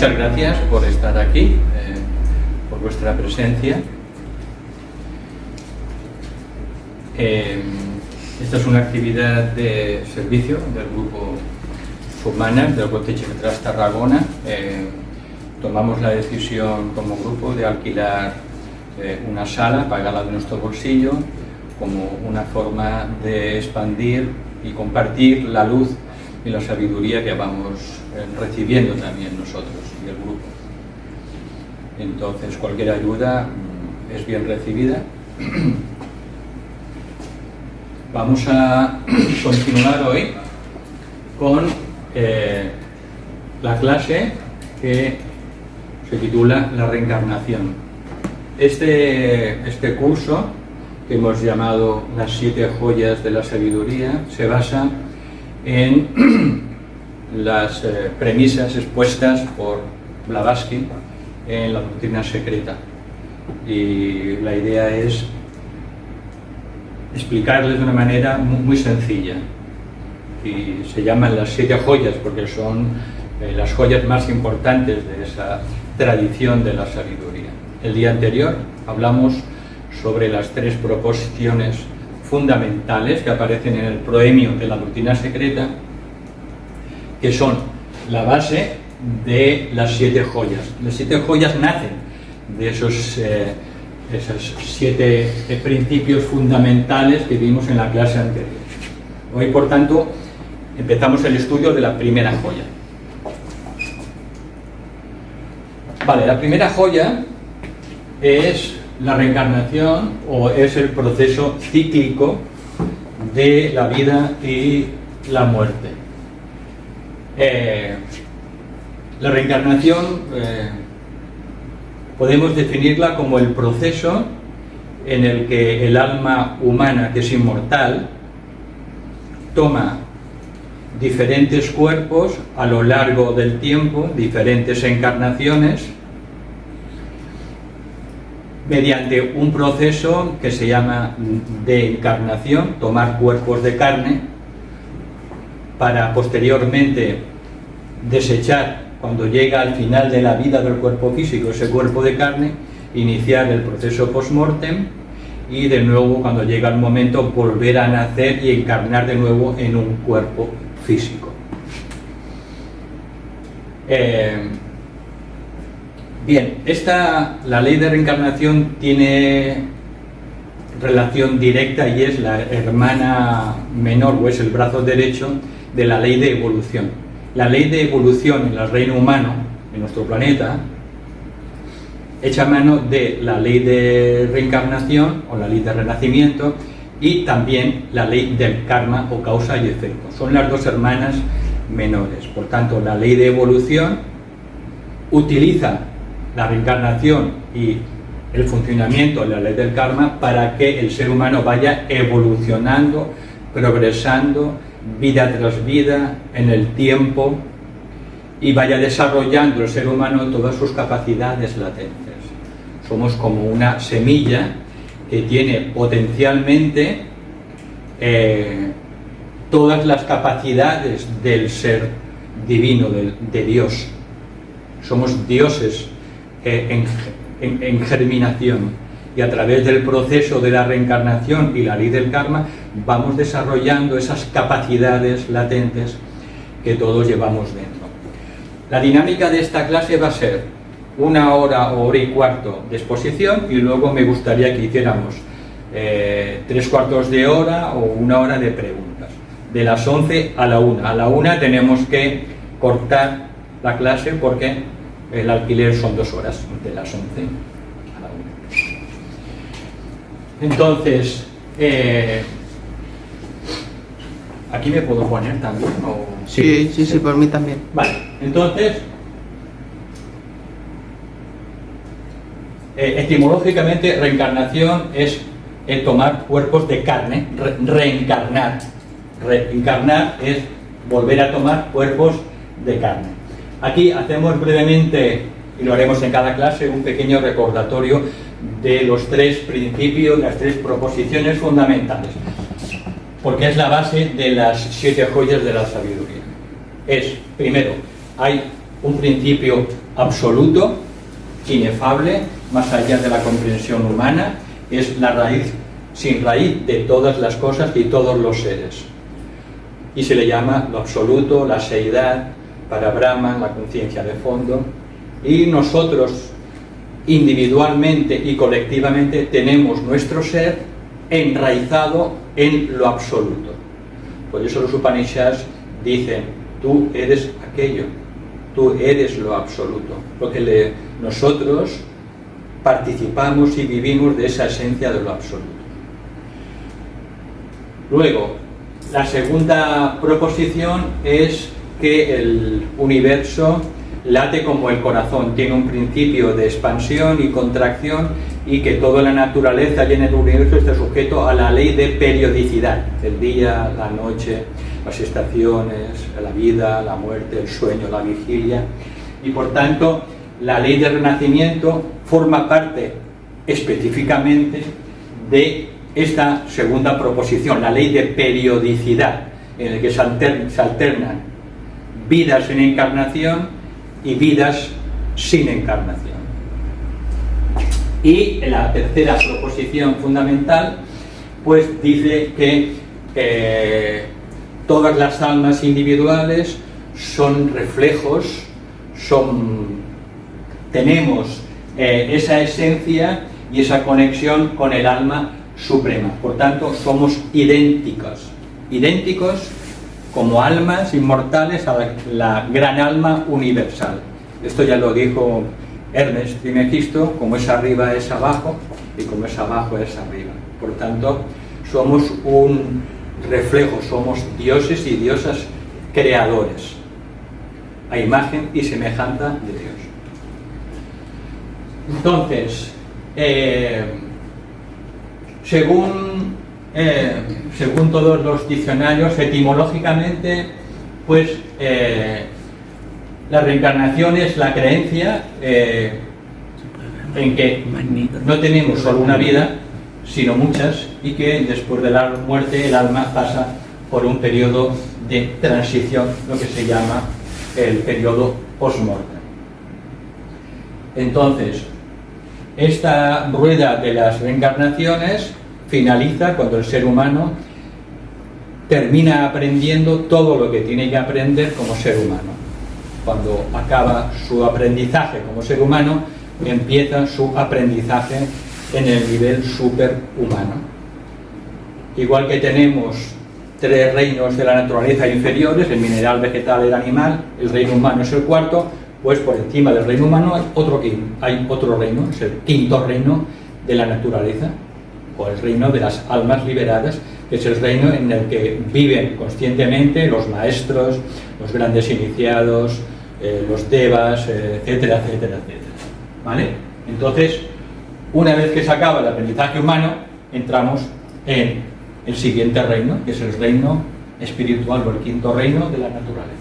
muchas gracias por estar aquí, por vuestra presencia. Esta es una actividad de servicio del grupo Submanas del Coteche Tras Tarragona. Tomamos la decisión como grupo de alquilar una sala, pagarla de nuestro bolsillo, como una forma de expandir y compartir la luz y la sabiduría que vamos recibiendo también nosotros y el grupo. Entonces, cualquier ayuda es bien recibida. Vamos a continuar hoy con la clase que se titula La reencarnación. Este curso, que hemos llamado Las 7 joyas de la sabiduría, se basa en las premisas expuestas por Blavatsky en la doctrina secreta, y la idea es explicarles de una manera muy sencilla, y se llaman las 7 joyas porque son las joyas más importantes de esa tradición de la sabiduría. El día anterior hablamos sobre las 3 proposiciones fundamentales que aparecen en el proemio de la doctrina secreta, que son la base de las 7 joyas. Las 7 joyas nacen de esos 7 principios fundamentales que vimos en la clase anterior. Hoy, por tanto, empezamos el estudio de la primera joya. Vale, la primera joya es la reencarnación, o es el proceso cíclico de la vida y la muerte. La reencarnación podemos definirla como el proceso en el que el alma humana, que es inmortal, toma diferentes cuerpos a lo largo del tiempo, diferentes encarnaciones, mediante un proceso que se llama de encarnación, tomar cuerpos de carne, para posteriormente desechar, cuando llega al final de la vida del cuerpo físico, ese cuerpo de carne, iniciar el proceso post-mortem, y de nuevo, cuando llega el momento, volver a nacer y encarnar de nuevo en un cuerpo físico. Bien, la ley de reencarnación tiene relación directa y es la hermana menor, o es el brazo derecho de la ley de evolución. La ley de evolución en el reino humano, en nuestro planeta, echa mano de la ley de reencarnación o la ley de renacimiento, y también la ley del karma o causa y efecto. Son las dos hermanas menores. Por tanto, la ley de evolución utiliza la reencarnación y el funcionamiento de la ley del karma para que el ser humano vaya evolucionando, progresando, vida tras vida, en el tiempo, y vaya desarrollando el ser humano todas sus capacidades latentes. Somos como una semilla que tiene potencialmente todas las capacidades del ser divino, de Dios. Somos dioses en germinación, y a través del proceso de la reencarnación y la ley del karma vamos desarrollando esas capacidades latentes que todos llevamos dentro. La dinámica de esta clase va a ser 1 hora o hora y cuarto de exposición, y luego me gustaría que hiciéramos 3/4 de hora o 1 hora de preguntas, de las 11 a la 1. A la 1 tenemos que cortar la clase porque el alquiler son 2 horas, de las 11 a la 1. Entonces, ¿aquí me puedo poner también? ¿O? Sí, por mí también. Vale, entonces, etimológicamente, reencarnación es tomar cuerpos de carne, reencarnar. Reencarnar es volver a tomar cuerpos de carne. Aquí hacemos brevemente, y lo haremos en cada clase, un pequeño recordatorio de los 3 principios, las 3 proposiciones fundamentales, porque es la base de las 7 joyas de la sabiduría. Primero, hay un principio absoluto, inefable, más allá de la comprensión humana, es la raíz, sin raíz de todas las cosas y todos los seres. Y se le llama lo absoluto, la seidad, para Brahman, la conciencia de fondo. Y nosotros, individualmente y colectivamente, tenemos nuestro ser enraizado en lo absoluto. Por eso los Upanishads dicen, tú eres aquello, tú eres lo absoluto, porque nosotros participamos y vivimos de esa esencia de lo absoluto. Luego, la segunda proposición es que el universo late como el corazón, tiene un principio de expansión y contracción, y que toda la naturaleza y en el universo está sujeto a la ley de periodicidad, el día, la noche, las estaciones, la vida, la muerte, el sueño, la vigilia, y por tanto la ley del renacimiento forma parte específicamente de esta segunda proposición, la ley de periodicidad, en la que se alternan vidas en encarnación y vidas sin encarnación. Y la tercera proposición fundamental pues dice que todas las almas individuales son reflejos, tenemos esa esencia y esa conexión con el alma suprema. Por tanto, somos idénticos como almas inmortales a la gran alma universal. Esto ya lo dijo Hermes Trismegisto, como es arriba es abajo y como es abajo es arriba. Por tanto, somos un reflejo, somos dioses y diosas creadores, a imagen y semejanza de Dios. Entonces, según todos los diccionarios, etimológicamente, pues la reencarnación es la creencia en que no tenemos solo una vida, sino muchas, y que después de la muerte el alma pasa por un periodo de transición, lo que se llama el periodo post-mortem. Entonces, esta rueda de las reencarnaciones finaliza cuando el ser humano termina aprendiendo todo lo que tiene que aprender como ser humano. Cuando acaba su aprendizaje como ser humano, empieza su aprendizaje en el nivel superhumano. Igual que tenemos tres reinos de la naturaleza inferiores, el mineral, vegetal y el animal, el reino humano es el cuarto, pues por encima del reino humano hay otro reino, es el quinto reino de la naturaleza, o el reino de las almas liberadas, que es el reino en el que viven conscientemente los maestros, los grandes iniciados, los devas, etcétera, etcétera, etcétera. ¿Vale? Entonces, una vez que se acaba el aprendizaje humano, entramos en el siguiente reino, que es el reino espiritual o el quinto reino de la naturaleza.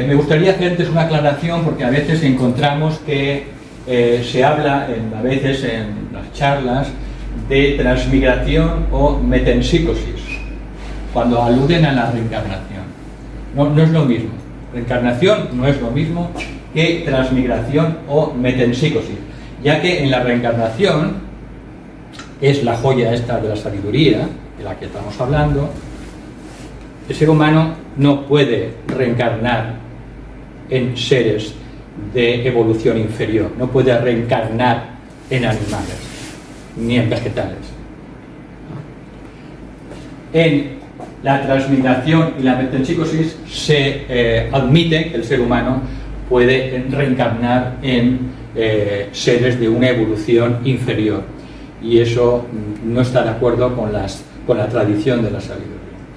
Me gustaría hacer antes una aclaración, porque a veces encontramos que se habla, a veces en las charlas, de transmigración o metempsicosis, cuando aluden a la reencarnación. No es lo mismo. Reencarnación no es lo mismo que transmigración o metempsicosis, ya que en la reencarnación es la joya esta de la sabiduría, de la que estamos hablando. El ser humano no puede reencarnar en seres de evolución inferior, no puede reencarnar en animales ni en vegetales. En la transmigración y la metempsicosis se admite que el ser humano puede reencarnar en seres de una evolución inferior, y eso no está de acuerdo con la tradición de la sabiduría.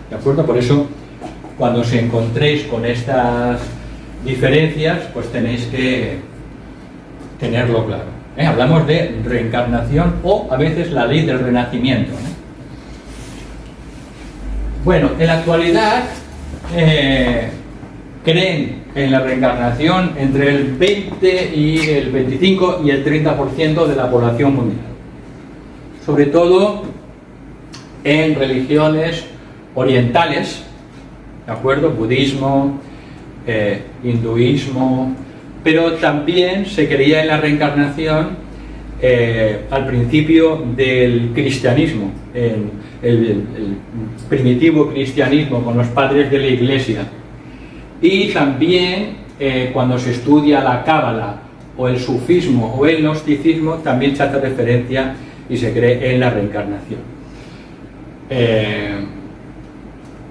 ¿De acuerdo? Por eso, cuando os encontréis con estas diferencias, pues tenéis que tenerlo claro. Hablamos de reencarnación o a veces la ley del renacimiento. Bueno, en la actualidad creen en la reencarnación entre el 20 y el 25 y el 30% de la población mundial. Sobre todo en religiones orientales, ¿de acuerdo? Budismo, hinduismo, pero también se creía en la reencarnación al principio del cristianismo, en el primitivo cristianismo con los padres de la Iglesia, y también cuando se estudia la cábala o el sufismo o el gnosticismo también se hace referencia y se cree en la reencarnación.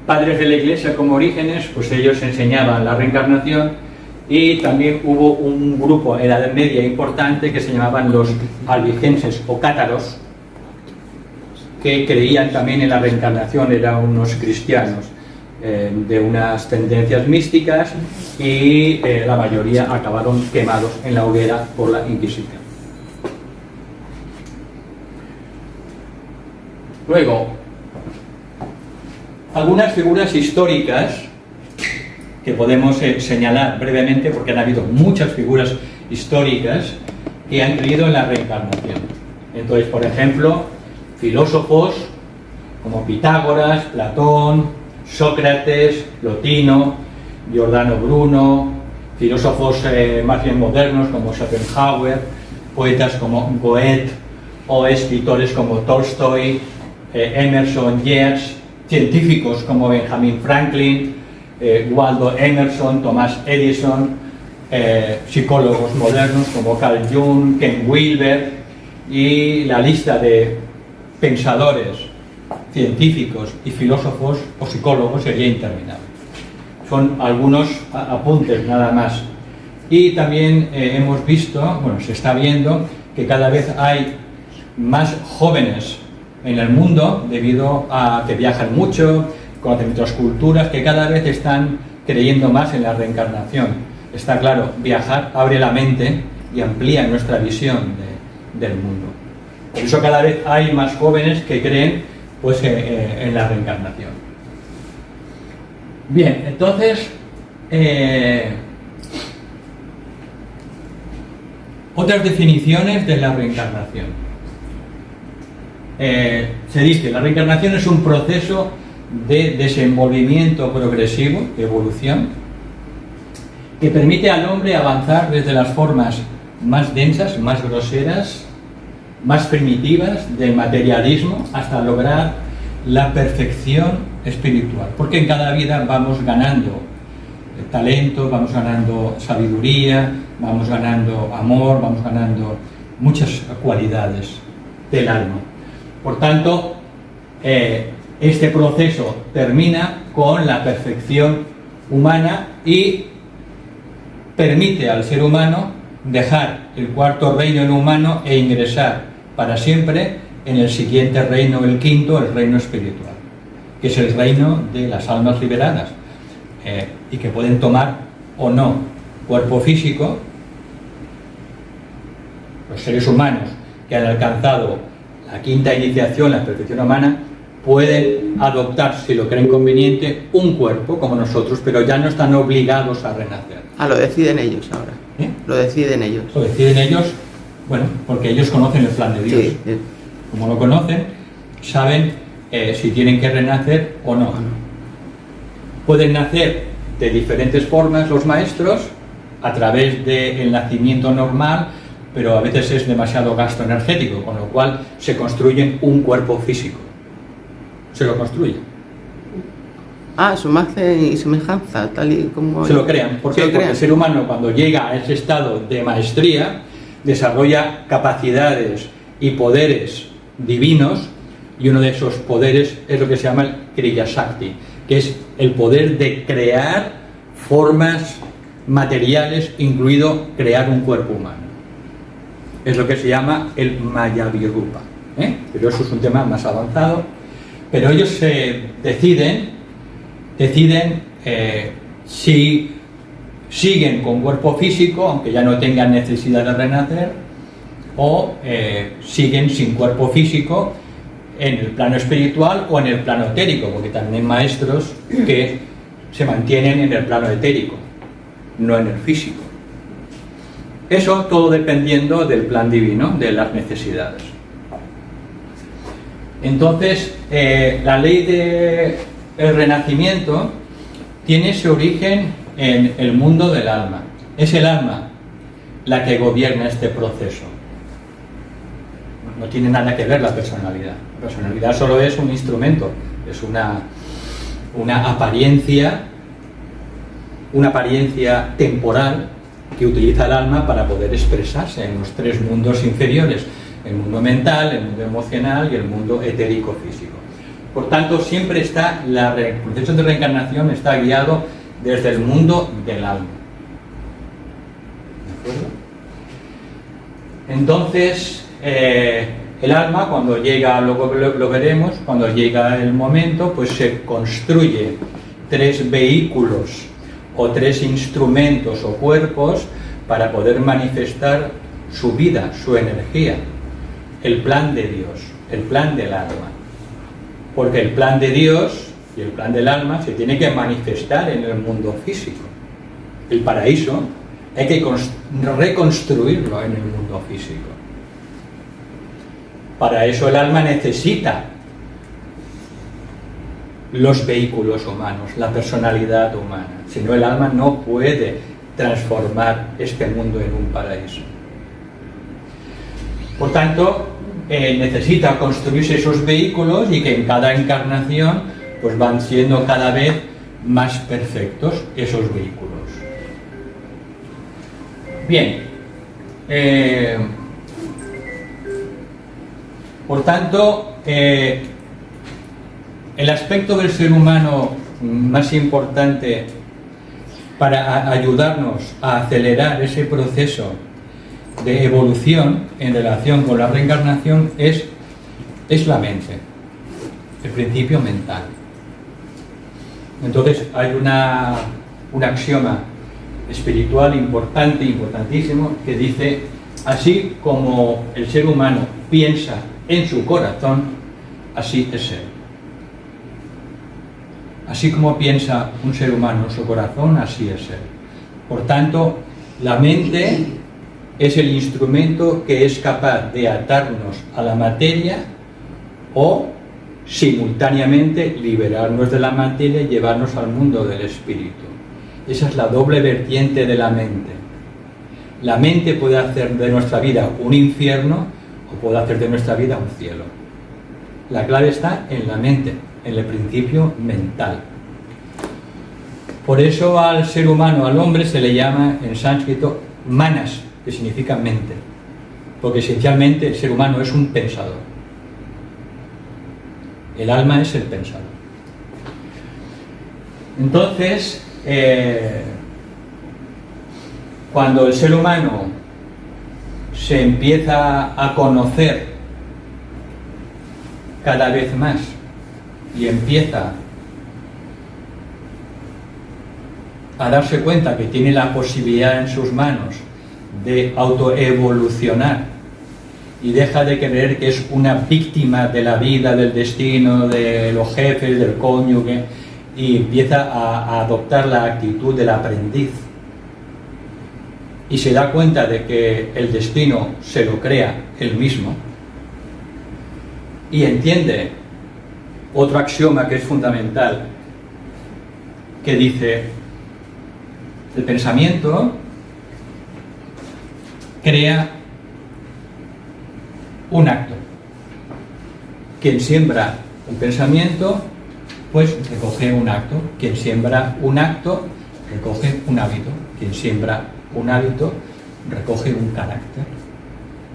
Padres de la Iglesia como Orígenes, pues ellos enseñaban la reencarnación, y también hubo un grupo en la Edad Media importante que se llamaban los albigenses o cátaros, que creían también en la reencarnación, eran unos cristianos de unas tendencias místicas, y la mayoría acabaron quemados en la hoguera por la Inquisición. Luego, algunas figuras históricas que podemos señalar brevemente, porque han habido muchas figuras históricas que han creído en la reencarnación. Entonces, por ejemplo, filósofos como Pitágoras, Platón, Sócrates, Plotino, Giordano Bruno, filósofos más bien modernos como Schopenhauer, poetas como Goethe, o escritores como Tolstoy, Emerson, Yeats, científicos como Benjamin Franklin, Waldo Emerson, Thomas Edison, psicólogos modernos como Carl Jung, Ken Wilber, y la lista de pensadores, científicos y filósofos o psicólogos sería interminable. Son algunos apuntes nada más. Y también hemos visto, bueno, se está viendo que cada vez hay más jóvenes en el mundo debido a que viajan mucho, conocen otras culturas, que cada vez están creyendo más en la reencarnación. Está claro, viajar abre la mente y amplía nuestra visión del mundo. Por eso cada vez hay más jóvenes que creen pues, en la reencarnación. Bien, entonces, otras definiciones de la reencarnación. Se dice, la reencarnación es un proceso de desenvolvimiento progresivo, de evolución, que permite al hombre avanzar desde las formas más densas, más groseras, más primitivas del materialismo hasta lograr la perfección espiritual, porque en cada vida vamos ganando talento, vamos ganando sabiduría, vamos ganando amor, vamos ganando muchas cualidades del alma. Por tanto, este proceso termina con la perfección humana y permite al ser humano dejar el cuarto reino en humano e ingresar para siempre en el siguiente reino, el quinto, el reino espiritual, que es el reino de las almas liberadas, y que pueden tomar o no cuerpo físico. Los seres humanos que han alcanzado la quinta iniciación, la perfección humana, pueden adoptar, si lo creen conveniente, un cuerpo como nosotros, pero ya no están obligados a renacer. Lo deciden ellos ahora. Lo deciden ellos. Lo deciden ellos, bueno, porque ellos conocen el plan de Dios. Sí, sí. Como lo conocen, saben si tienen que renacer o no. Pueden nacer de diferentes formas los maestros, a través del nacimiento normal, pero a veces es demasiado gasto energético, con lo cual se construyen un cuerpo físico. Se lo construyen. Su imagen y semejanza, tal y como... Se lo crean. ¿Por qué? Porque el ser humano, cuando llega a ese estado de maestría, desarrolla capacidades y poderes divinos, y uno de esos poderes es lo que se llama el Kriya Shakti, que es el poder de crear formas materiales, incluido crear un cuerpo humano. Es lo que se llama el Mayavirupa, pero eso es un tema más avanzado. Pero ellos deciden si siguen con cuerpo físico, aunque ya no tengan necesidad de renacer, o siguen sin cuerpo físico en el plano espiritual o en el plano etérico, porque también hay maestros que se mantienen en el plano etérico, no en el físico. Eso todo dependiendo del plan divino, de las necesidades. Entonces, la ley del renacimiento tiene ese origen en el mundo del alma. Es el alma la que gobierna este proceso. No tiene nada que ver la personalidad. La personalidad solo es un instrumento, es una apariencia temporal que utiliza el alma para poder expresarse en los tres mundos inferiores: el mundo mental, el mundo emocional y el mundo etérico-físico. Por tanto, siempre está el proceso de reencarnación está guiado desde el mundo del alma. ¿De acuerdo? Entonces, el alma, cuando llega, luego lo veremos, cuando llega el momento, pues se construye tres vehículos o tres instrumentos o cuerpos para poder manifestar su vida, su energía, el plan de Dios, el plan del alma. Porque el plan de Dios y el plan del alma se tiene que manifestar en el mundo físico. El paraíso hay que reconstruirlo en el mundo físico. Para eso el alma necesita los vehículos humanos, la personalidad humana. Si no, el alma no puede transformar este mundo en un paraíso. Por tanto, necesita construirse esos vehículos y que en cada encarnación pues van siendo cada vez más perfectos esos vehículos. Bien, por tanto, el aspecto del ser humano más importante para ayudarnos a acelerar ese proceso de evolución en relación con la reencarnación es la mente, el principio mental. Entonces hay un axioma espiritual importante, importantísimo, que dice: así como el ser humano piensa en su corazón, así es él. Así como piensa un ser humano en su corazón, así es él. Por tanto, la mente es el instrumento que es capaz de atarnos a la materia o simultáneamente liberarnos de la materia y llevarnos al mundo del espíritu. Esa es la doble vertiente de la mente. La mente puede hacer de nuestra vida un infierno o puede hacer de nuestra vida un cielo. La clave está en la mente, en el principio mental. Por eso al ser humano, al hombre, se le llama en sánscrito manas, que significa mente, porque esencialmente el ser humano es un pensador. El alma es el pensador. Entonces, cuando el ser humano se empieza a conocer cada vez más y empieza a darse cuenta que tiene la posibilidad en sus manos de autoevolucionar y deja de creer que es una víctima de la vida, del destino, de los jefes, del cónyuge, y empieza a adoptar la actitud del aprendiz y se da cuenta de que el destino se lo crea él mismo y entiende otro axioma que es fundamental, que dice: el pensamiento crea un acto. Quien siembra un pensamiento, pues recoge un acto. Quien siembra un acto, recoge un hábito. Quien siembra un hábito, recoge un carácter.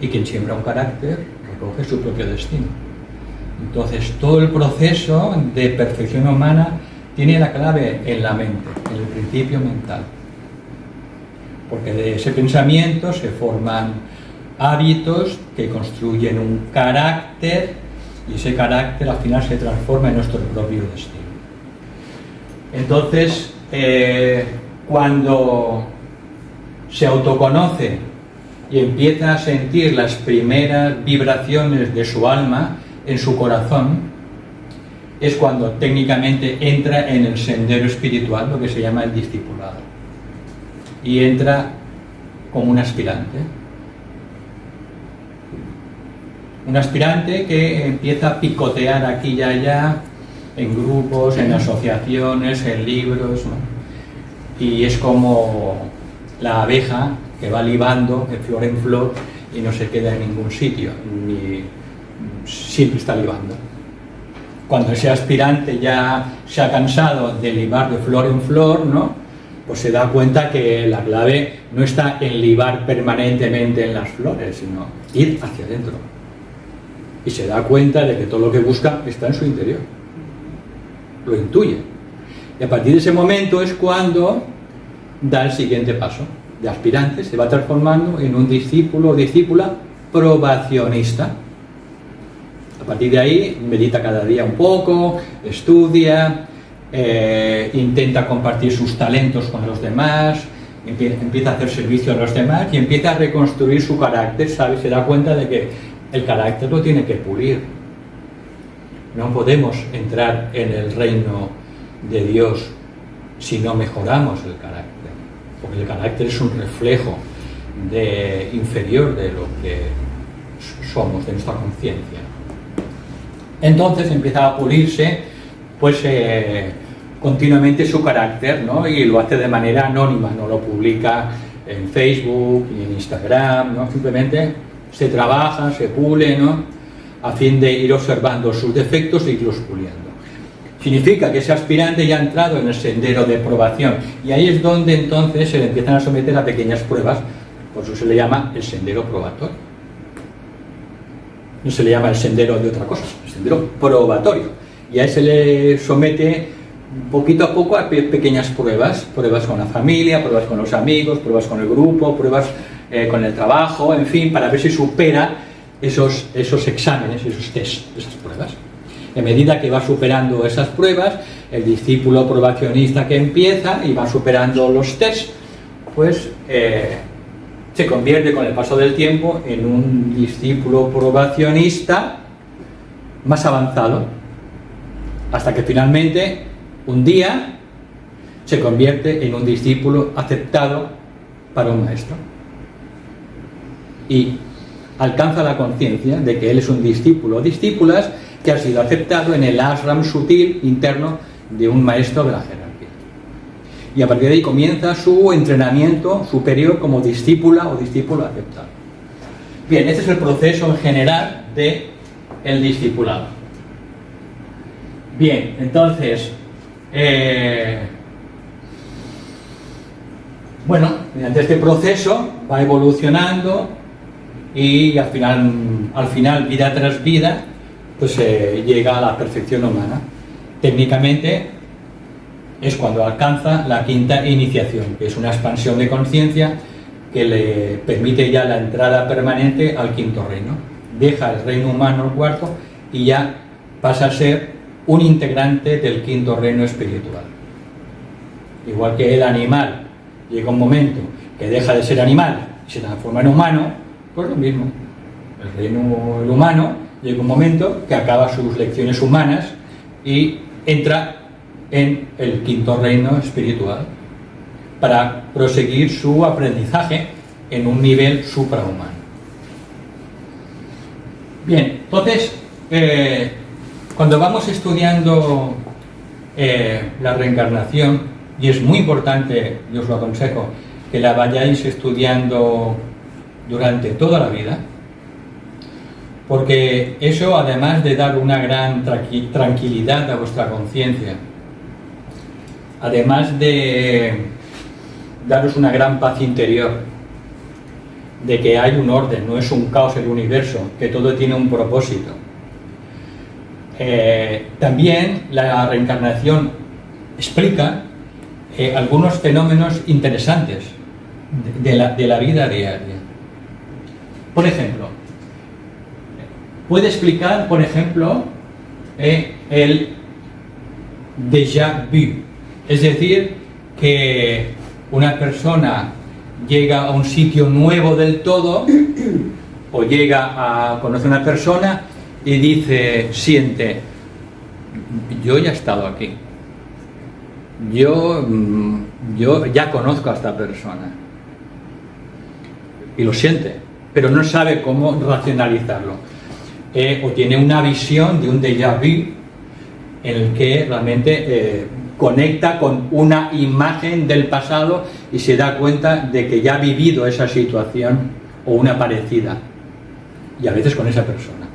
Y quien siembra un carácter, recoge su propio destino. Entonces, todo el proceso de perfección humana tiene la clave en la mente, en el principio mental. Porque de ese pensamiento se forman hábitos que construyen un carácter y ese carácter al final se transforma en nuestro propio destino. Entonces, cuando se autoconoce y empieza a sentir las primeras vibraciones de su alma en su corazón, es cuando técnicamente entra en el sendero espiritual, lo que se llama el discipulado, y entra como un aspirante. Un aspirante que empieza a picotear aquí y allá, en grupos, en asociaciones, en libros, ¿no? y es como la abeja que va libando de flor en flor y no se queda en ningún sitio, ni siempre está libando. Cuando ese aspirante ya se ha cansado de libar de flor en flor, ¿no?, pues se da cuenta que la clave no está en libar permanentemente en las flores, sino ir hacia adentro. Y se da cuenta de que todo lo que busca está en su interior. Lo intuye. Y a partir de ese momento es cuando da el siguiente paso. De aspirante se va transformando en un discípulo o discípula probacionista. A partir de ahí medita cada día un poco, estudia, intenta compartir sus talentos con los demás, empieza a hacer servicio a los demás y empieza a reconstruir su carácter, ¿sabe? Se da cuenta de que el carácter lo tiene que pulir. No podemos entrar en el reino de Dios si no mejoramos el carácter, porque el carácter es un reflejo inferior de lo que somos, de nuestra conciencia. Entonces empieza a pulirse pues continuamente su carácter, ¿no? Y lo hace de manera anónima, no lo publica en Facebook ni en Instagram, ¿no? Simplemente se trabaja, se pule, ¿no?, a fin de ir observando sus defectos e irlos puliendo. Significa que ese aspirante ya ha entrado en el sendero de probación, y ahí es donde entonces se le empiezan a someter a pequeñas pruebas, por eso se le llama el sendero probatorio. No se le llama el sendero de otra cosa, el sendero probatorio. Y ahí se le somete poquito a poco a pequeñas pruebas, pruebas con la familia, pruebas con los amigos, pruebas con el grupo, pruebas con el trabajo, en fin, para ver si supera esos exámenes, esos test, esas pruebas. Y a medida que va superando esas pruebas, el discípulo probacionista que empieza y va superando los tests, pues se convierte con el paso del tiempo en un discípulo probacionista más avanzado, hasta que finalmente un día se convierte en un discípulo aceptado para un maestro y alcanza la conciencia de que él es un discípulo o discípulas que ha sido aceptado en el ashram sutil interno de un maestro de la jerarquía. Y a partir de ahí comienza su entrenamiento superior como discípula o discípulo aceptado. Bien, este es el proceso en general del discipulado. Bien, entonces, bueno, mediante este proceso va evolucionando y al final vida tras vida, pues llega a la perfección humana. Técnicamente es cuando alcanza la quinta iniciación, que es una expansión de conciencia que le permite ya la entrada permanente al quinto reino. Deja el reino humano, el cuarto, y ya pasa a ser un integrante del quinto reino espiritual. Igual que el animal llega un momento que deja de ser animal y se transforma en humano, pues lo mismo. El humano llega un momento que acaba sus lecciones humanas y entra en el quinto reino espiritual para proseguir su aprendizaje en un nivel suprahumano. Bien, entonces, cuando vamos estudiando la reencarnación, y es muy importante, yo os lo aconsejo, que la vayáis estudiando durante toda la vida, porque eso, además de dar una gran tranquilidad a vuestra conciencia, además de daros una gran paz interior, de que hay un orden, no es un caos el universo, que todo tiene un propósito. También la reencarnación explica algunos fenómenos interesantes de la vida diaria. Por ejemplo, puede explicar, por ejemplo, el déjà vu, es decir, que una persona llega a un sitio nuevo del todo o llega a conocer a una persona y siente, yo ya he estado aquí, yo ya conozco a esta persona, y lo siente, pero no sabe cómo racionalizarlo, o tiene una visión de un déjà vu en el que realmente conecta con una imagen del pasado y se da cuenta de que ya ha vivido esa situación o una parecida, y a veces con esa persona.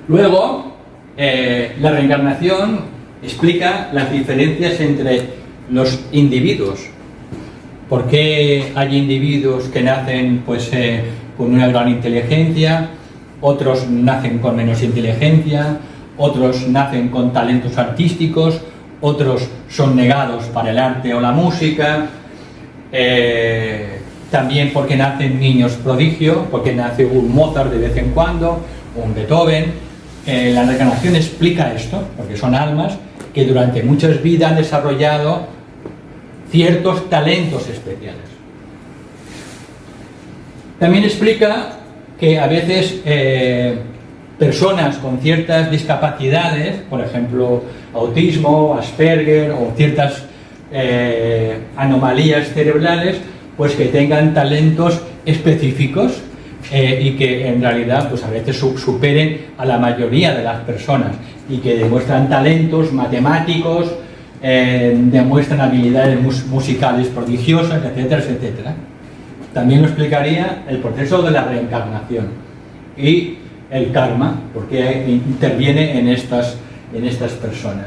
Luego, la reencarnación explica las diferencias entre los individuos. ¿Por qué hay individuos que nacen pues, con una gran inteligencia, otros nacen con menos inteligencia, otros nacen con talentos artísticos, otros son negados para el arte o la música? También porque nacen niños prodigio, porque nace un Mozart de vez en cuando, un Beethoven. La reencarnación explica esto, porque son almas que durante muchas vidas han desarrollado ciertos talentos especiales. También explica que a veces personas con ciertas discapacidades, por ejemplo autismo, Asperger o ciertas anomalías cerebrales, pues que tengan talentos específicos y que en realidad pues a veces superen a la mayoría de las personas, y que demuestran talentos matemáticos, demuestran habilidades musicales prodigiosas, etcétera, etcétera. También lo explicaría el proceso de la reencarnación y el karma, porque interviene en estas personas.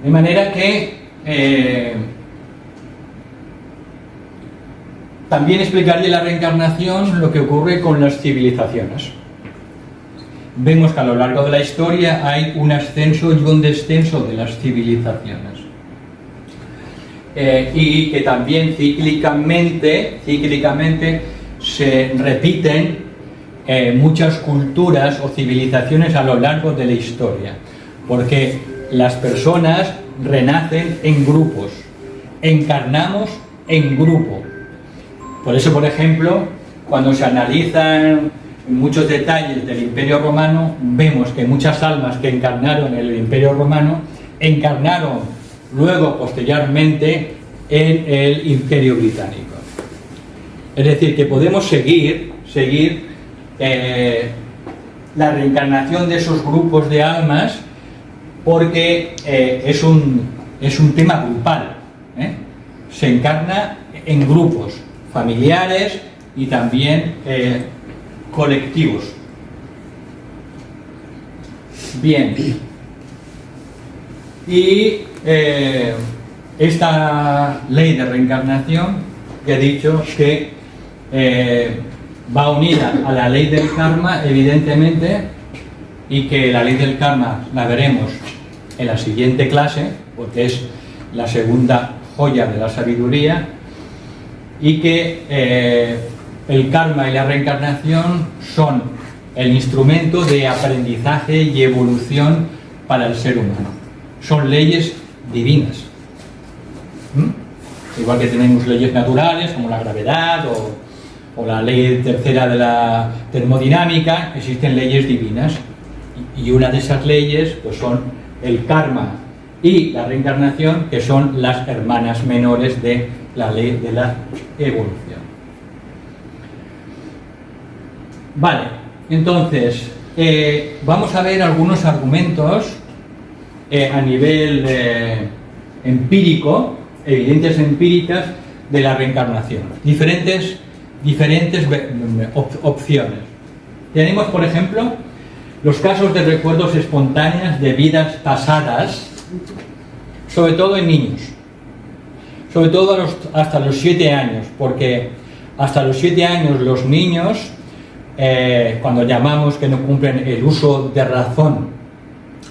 De manera que también explicaría la reencarnación lo que ocurre con las civilizaciones. Vemos que a lo largo de la historia hay un ascenso y un descenso de las civilizaciones. Y que también cíclicamente se repiten muchas culturas o civilizaciones a lo largo de la historia, porque las personas renacen en grupos, encarnamos en grupo. Por eso, por ejemplo, cuando se analizan muchos detalles del Imperio Romano, vemos que muchas almas que encarnaron en el Imperio Romano encarnaron luego, posteriormente, en el Imperio Británico. Es decir, que podemos seguir la reencarnación de esos grupos de almas, porque es un tema grupal, se encarna en grupos familiares y también colectivos. Bien, y esta ley de reencarnación, ya he dicho que va unida a la ley del karma, evidentemente, y que la ley del karma la veremos en la siguiente clase, porque es la segunda joya de la sabiduría, y que el karma y la reencarnación son el instrumento de aprendizaje y evolución para el ser humano. Son leyes divinas. Igual que tenemos leyes naturales como la gravedad o la ley tercera de la termodinámica, existen leyes divinas, y una de esas leyes pues son el karma y la reencarnación, que son las hermanas menores de la ley de la evolución. Vale, entonces vamos a ver algunos argumentos a nivel empírico, evidencias empíricas de la reencarnación, diferentes opciones. Tenemos, por ejemplo, los casos de recuerdos espontáneos de vidas pasadas, sobre todo en niños, sobre todo hasta los 7 años, porque hasta los 7 años los niños, cuando llamamos que no cumplen el uso de razón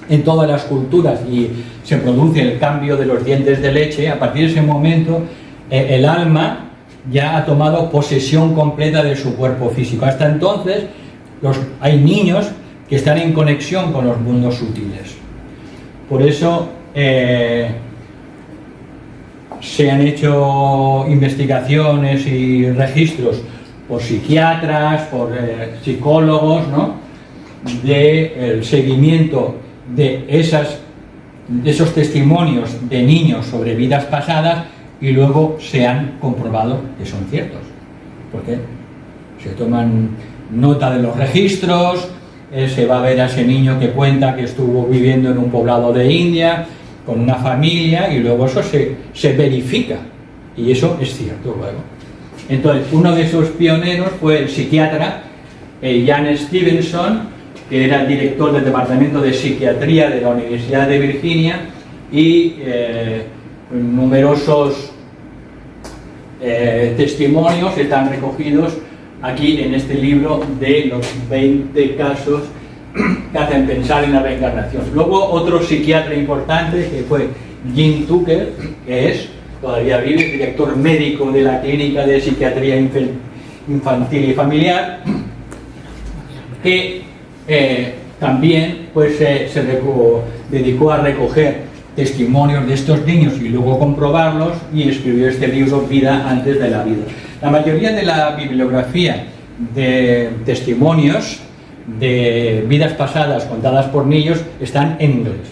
en todas las culturas y se produce el cambio de los dientes de leche, a partir de ese momento el alma ya ha tomado posesión completa de su cuerpo físico. Hasta entonces hay niños que están en conexión con los mundos sutiles. Por eso se han hecho investigaciones y registros por psiquiatras, por psicólogos, ¿no?, del seguimiento de esos testimonios de niños sobre vidas pasadas, y luego se han comprobado que son ciertos, porque se toman nota de los registros, se va a ver a ese niño que cuenta que estuvo viviendo en un poblado de India con una familia, y luego eso se verifica, y eso es cierto luego. Entonces, uno de esos pioneros fue el psiquiatra Jan Stevenson, que era el director del Departamento de Psiquiatría de la Universidad de Virginia, y numerosos testimonios están recogidos aquí en este libro de los 20 casos que hacen pensar en la reencarnación. Luego otro psiquiatra importante, que fue Jim Tucker, que todavía vive, director médico de la Clínica de Psiquiatría Infantil y Familiar, que también pues, se dedicó a recoger testimonios de estos niños y luego comprobarlos, y escribió este libro, Vida antes de la vida. La mayoría de la bibliografía de testimonios de vidas pasadas contadas por niños están en inglés,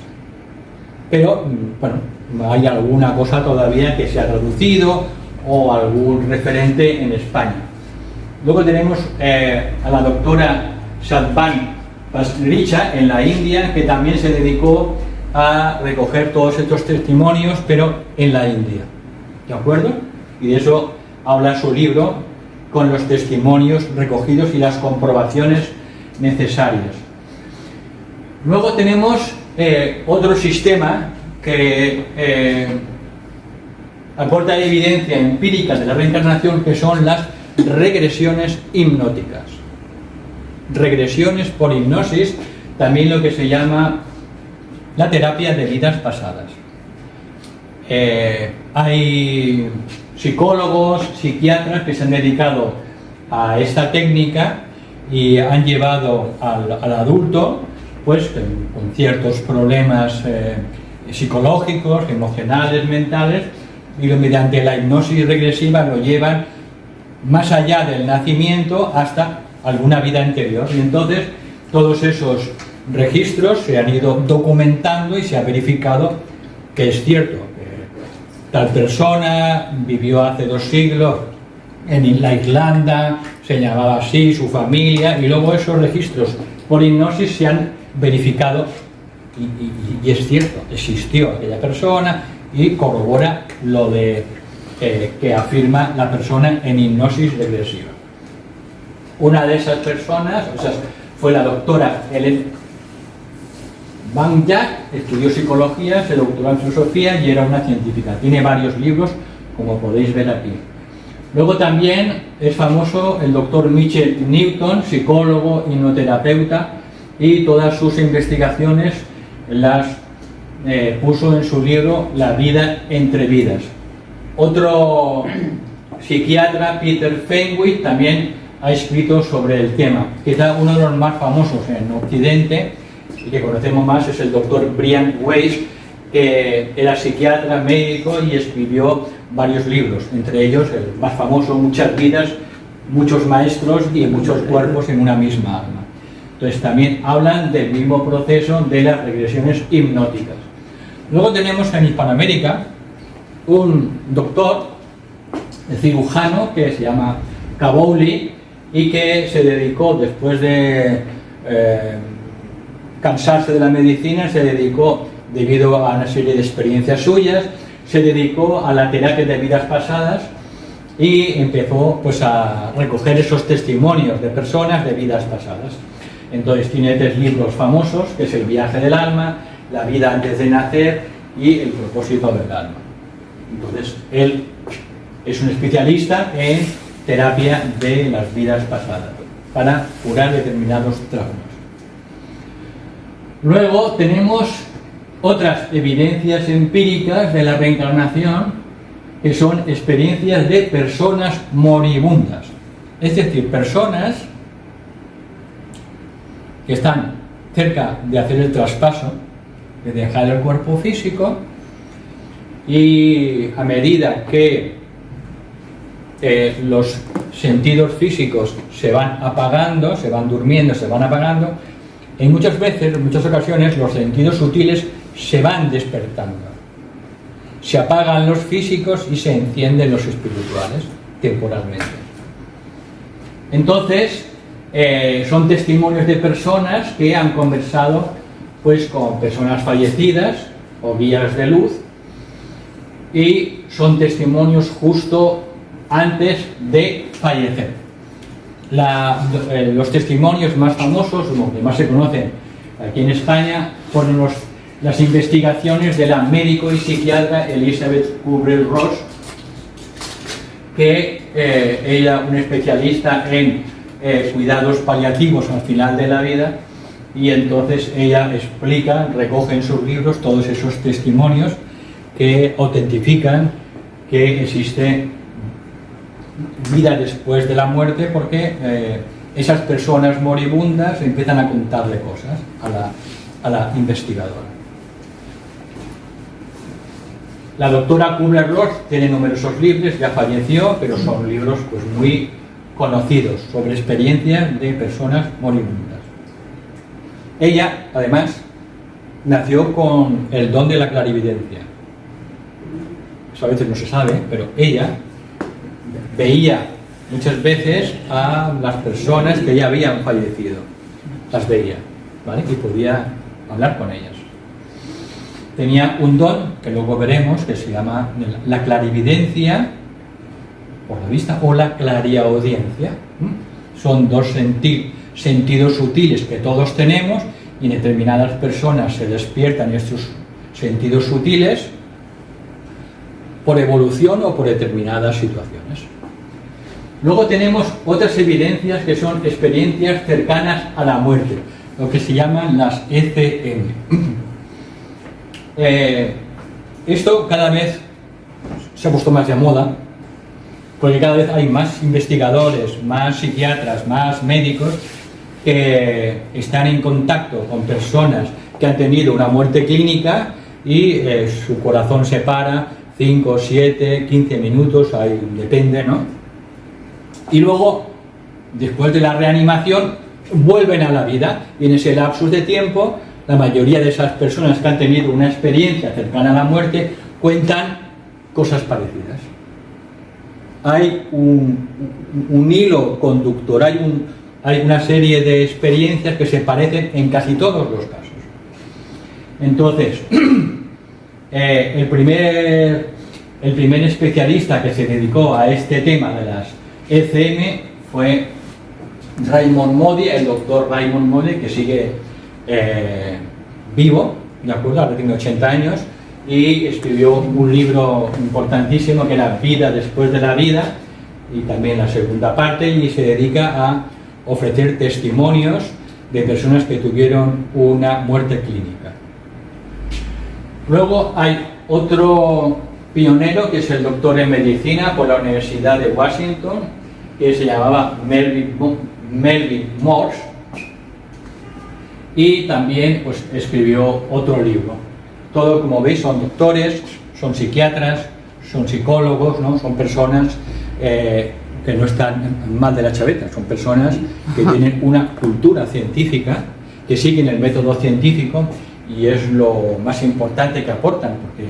pero bueno, hay alguna cosa todavía que se ha traducido o algún referente en España. Luego tenemos a la doctora Sadhvan Pasricha en la India, que también se dedicó a recoger todos estos testimonios, pero en la India, ¿de acuerdo? Y de eso habla su libro, con los testimonios recogidos y las comprobaciones necesarias. Luego tenemos otro sistema que aporta evidencia empírica de la reencarnación, que son las regresiones hipnóticas. Regresiones por hipnosis, también lo que se llama la terapia de vidas pasadas. Hay psicólogos, psiquiatras que se han dedicado a esta técnica y han llevado al adulto pues con ciertos problemas psicológicos, emocionales, mentales, y mediante la hipnosis regresiva lo llevan más allá del nacimiento hasta alguna vida anterior, y entonces todos esos registros se han ido documentando y se ha verificado que es cierto que tal persona vivió hace 2 siglos en la Irlanda, se llamaba así, su familia, y luego esos registros por hipnosis se han verificado y es cierto, existió aquella persona, y corrobora lo de que afirma la persona en hipnosis regresiva. Una de esas personas, fue la doctora Helen Bangyak, estudió psicología, se doctoró en filosofía y era una científica. Tiene varios libros, como podéis ver aquí. Luego también es famoso el doctor Michael Newton, psicólogo, hipnoterapeuta, y todas sus investigaciones las puso en su libro La vida entre vidas. Otro psiquiatra, Peter Fenwick, también ha escrito sobre el tema. Quizá uno de los más famosos en Occidente y que conocemos más es el doctor Brian Weiss, que era psiquiatra, médico, y escribió varios libros, entre ellos el más famoso, Muchas vidas, muchos maestros y muchos cuerpos en una misma alma. Entonces también hablan del mismo proceso de las regresiones hipnóticas. Luego tenemos en Hispanoamérica un doctor, cirujano, que se llama Kabouli, y que se dedicó, después de cansarse de la medicina, se dedicó, debido a una serie de experiencias suyas, se dedicó a la terapia de vidas pasadas y empezó pues a recoger esos testimonios de personas de vidas pasadas. Entonces tiene 3 libros famosos, que es El viaje del alma, La vida antes de nacer y El propósito del alma. Entonces él es un especialista en terapia de las vidas pasadas para curar determinados traumas. Luego tenemos otras evidencias empíricas de la reencarnación, que son experiencias de personas moribundas, es decir, personas que están cerca de hacer el traspaso, de dejar el cuerpo físico, y a medida que los sentidos físicos se van apagando, se van durmiendo, se van apagando, en muchas veces, en muchas ocasiones, los sentidos sutiles se van despertando. Se apagan los físicos y se encienden los espirituales temporalmente. Entonces, son testimonios de personas que han conversado pues con personas fallecidas o guías de luz, y son testimonios justo antes de fallecer. Los testimonios más famosos, los que más se conocen aquí en España, fueron las investigaciones de la médico y psiquiatra Elizabeth Kubler-Ross, que ella, una especialista en cuidados paliativos al final de la vida, y entonces ella explica, recoge en sus libros todos esos testimonios que autentifican que existe vida después de la muerte, porque esas personas moribundas empiezan a contarle cosas a la investigadora. La doctora Kubler-Ross tiene numerosos libros, ya falleció, pero son libros pues muy conocidos sobre experiencias de personas moribundas. Ella, además, nació con el don de la clarividencia. Eso a veces no se sabe, pero ella veía muchas veces a las personas que ya habían fallecido. Las veía, ¿vale? Y podía hablar con ellas. Tenía un don, que luego veremos, que se llama la clarividencia por la vista o la clariaudiencia. Son dos sentidos sutiles que todos tenemos, y en determinadas personas se despiertan estos sentidos sutiles por evolución o por determinadas situaciones. Luego tenemos otras evidencias que son experiencias cercanas a la muerte, lo que se llaman las ECM. Esto cada vez se ha puesto más de moda, porque cada vez hay más investigadores, más psiquiatras, más médicos que están en contacto con personas que han tenido una muerte clínica y su corazón se para 5, 7, 15 minutos, ahí depende, ¿no? Y luego, después de la reanimación, vuelven a la vida, y en ese lapsus de tiempo, la mayoría de esas personas que han tenido una experiencia cercana a la muerte cuentan cosas parecidas. Hay un hilo conductor, hay una serie de experiencias que se parecen en casi todos los casos. Entonces, el primer especialista que se dedicó a este tema de las ECM fue Raymond Moody, el doctor Raymond Moody, que sigue vivo, ¿de acuerdo? Ahora tiene 80 años, y escribió un libro importantísimo que era Vida después de la vida, y también la segunda parte, y se dedica a ofrecer testimonios de personas que tuvieron una muerte clínica. Luego hay otro pionero, que es el doctor en medicina por la Universidad de Washington, que se llamaba Melvin Morse, y también pues escribió otro libro. Todos, como veis, son doctores, son psiquiatras, son psicólogos, ¿no? Son personas que no están mal de la chaveta, son personas que tienen una cultura científica, que siguen el método científico, y es lo más importante que aportan, porque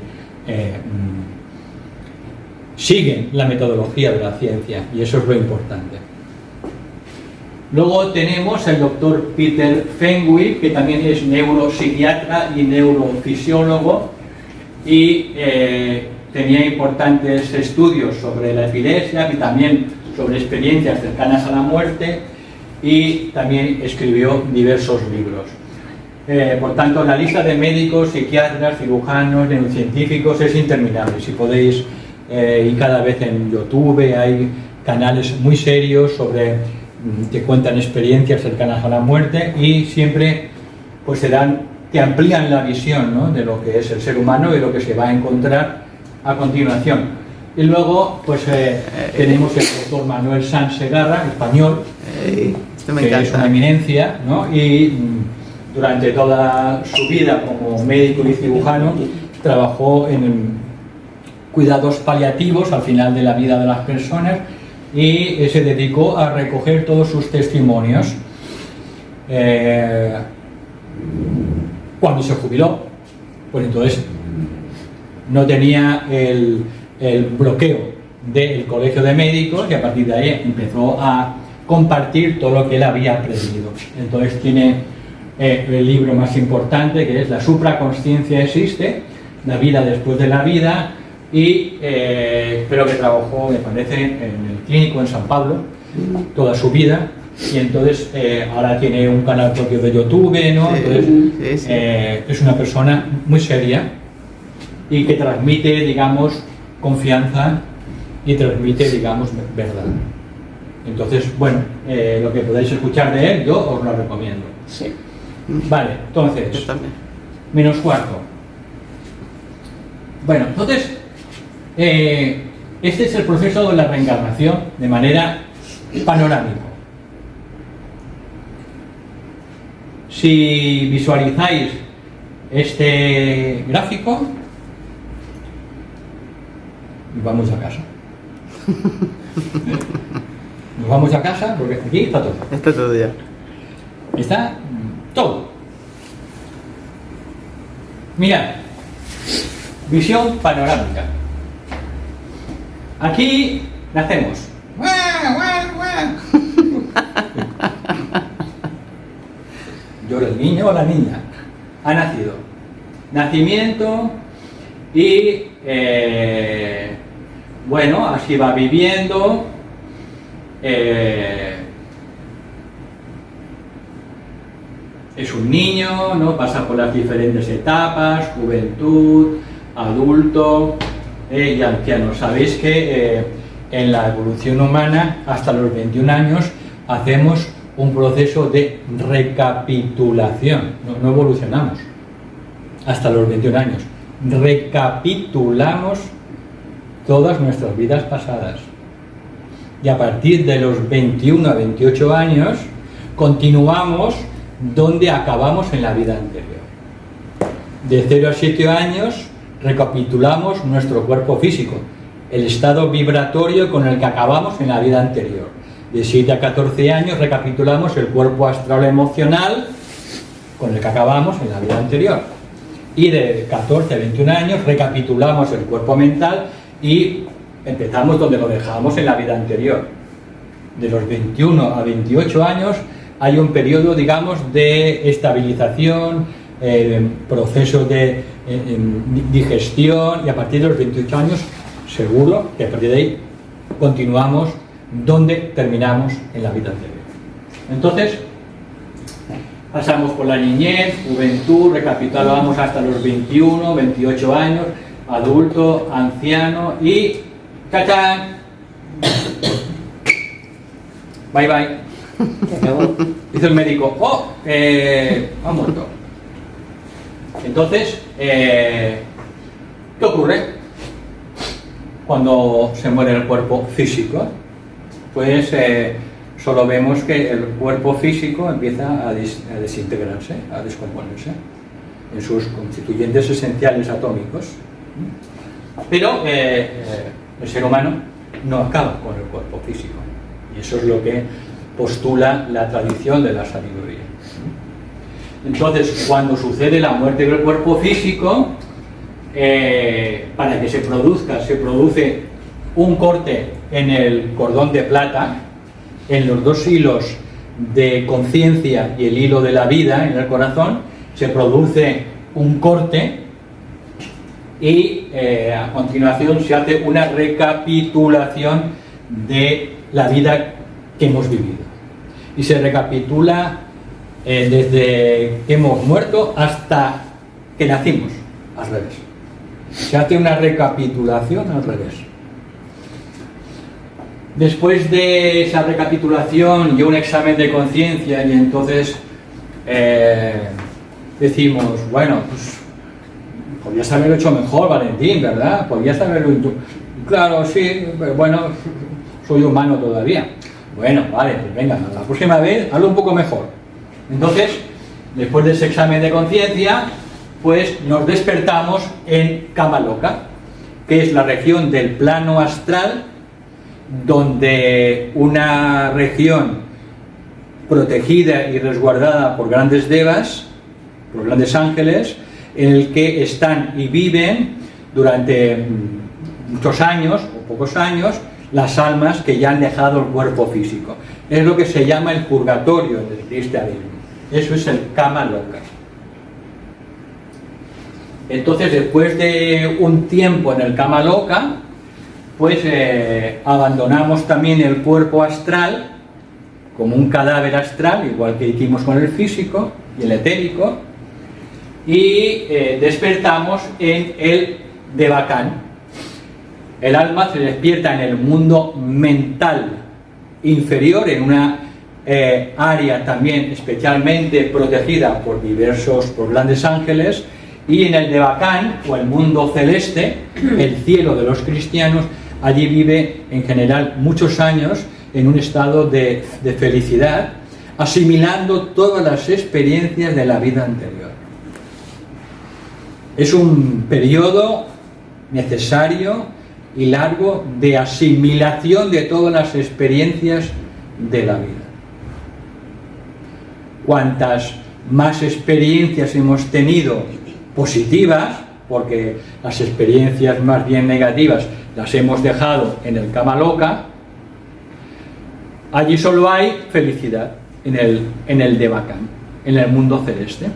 siguen la metodología de la ciencia, y eso es lo importante. Luego tenemos el doctor Peter Fenwick, que también es neuropsiquiatra y neurofisiólogo, y tenía importantes estudios sobre la epilepsia y también sobre experiencias cercanas a la muerte, y también escribió diversos libros. Por tanto, la lista de médicos, psiquiatras, cirujanos, neurocientíficos es interminable. Si podéis, y cada vez en YouTube hay canales muy serios que cuentan experiencias cercanas a la muerte, y siempre pues te amplían la visión, ¿no?, de lo que es el ser humano y lo que se va a encontrar a continuación. Y luego pues tenemos el doctor Manuel Sanz Segarra, español, que es una eminencia, ¿no? Y durante toda su vida como médico y cirujano trabajó en cuidados paliativos al final de la vida de las personas, y se dedicó a recoger todos sus testimonios. Cuando se jubiló, pues entonces no tenía el bloqueo del colegio de médicos, y a partir de ahí empezó a compartir todo lo que él había aprendido. Entonces tiene el libro más importante, que es La supraconsciencia existe, la vida después de la vida, y creo que trabajó, me parece, en el clínico en San Pablo toda su vida, y entonces ahora tiene un canal propio de YouTube, ¿no? Entonces es una persona muy seria y que transmite, digamos, confianza y transmite, digamos, verdad. Entonces, bueno, lo que podáis escuchar de él, yo os lo recomiendo. Sí. Vale, entonces, Yo también. menos cuarto. Bueno, entonces, este es el proceso de la reencarnación de manera panorámica. Si visualizáis este gráfico, nos vamos a casa. Nos vamos a casa porque aquí está todo. Está todo ya. Está todo. Mirad, visión panorámica. Aquí nacemos. Llora el niño o la niña. Ha nacido. Nacimiento y bueno, así va viviendo. Es un niño, ¿no? Pasa por las diferentes etapas, juventud, adulto y anciano. Sabéis que en la evolución humana, hasta los 21 años, hacemos un proceso de recapitulación. No evolucionamos hasta los 21 años. Recapitulamos todas nuestras vidas pasadas. Y a partir de los 21 a 28 años, continuamos donde acabamos en la vida anterior. De 0 a 7 años, recapitulamos nuestro cuerpo físico, el estado vibratorio con el que acabamos en la vida anterior. De 7 a 14 años, recapitulamos el cuerpo astral emocional con el que acabamos en la vida anterior. Y de 14 a 21 años, recapitulamos el cuerpo mental y empezamos donde lo dejábamos en la vida anterior. De los 21 a 28 años hay un periodo, digamos, de estabilización, proceso de digestión, y a partir de los 28 años, seguro que a partir de ahí continuamos donde terminamos en la vida anterior. Entonces, pasamos por la niñez, juventud, recapitulamos hasta los 21, 28 años, adulto, anciano y ¡tachán! Bye bye. Dice el médico, ha muerto. Entonces, ¿qué ocurre cuando se muere el cuerpo físico? Pues solo vemos que el cuerpo físico empieza a desintegrarse, a descomponerse en sus constituyentes esenciales atómicos. Pero el ser humano no acaba con el cuerpo físico, y eso es lo que postula la tradición de la sabiduría. Entonces, cuando sucede la muerte del cuerpo físico, para que se produce un corte en el cordón de plata, en los dos hilos de conciencia y el hilo de la vida en el corazón, se produce un corte y a continuación se hace una recapitulación de la vida que hemos vivido. Y se recapitula desde que hemos muerto hasta que nacimos, al revés. Se hace una recapitulación al revés. Después de esa recapitulación y un examen de conciencia, y entonces decimos, bueno, pues podías haberlo hecho mejor, Valentín, ¿verdad? Podías haberlo hecho. Claro, sí, pero bueno, soy humano todavía. Bueno, vale, pues venga, la próxima vez hazlo un poco mejor. Entonces, después de ese examen de conciencia, pues nos despertamos en Kama Loka, que es la región del plano astral, donde una región protegida y resguardada por grandes devas, por grandes ángeles, en el que están y viven durante muchos años o pocos años las almas que ya han dejado el cuerpo físico. Es lo que se llama el purgatorio del cristianismo. Eso es el Kama Loka. Entonces, después de un tiempo en el Kama Loka, pues abandonamos también el cuerpo astral como un cadáver astral, igual que hicimos con el físico y el etérico, y despertamos en el Devacán. El alma se despierta en el mundo mental inferior, en una área también especialmente protegida por grandes ángeles, y en el Devacán, o el mundo celeste, el cielo de los cristianos, allí vive en general muchos años en un estado de felicidad, asimilando todas las experiencias de la vida anterior. Es un periodo necesario y largo de asimilación de todas las experiencias de la vida. Cuantas más experiencias hemos tenido positivas, porque las experiencias más bien negativas las hemos dejado en el Kama Loka, allí solo hay felicidad, en el Devacán, en el mundo celeste.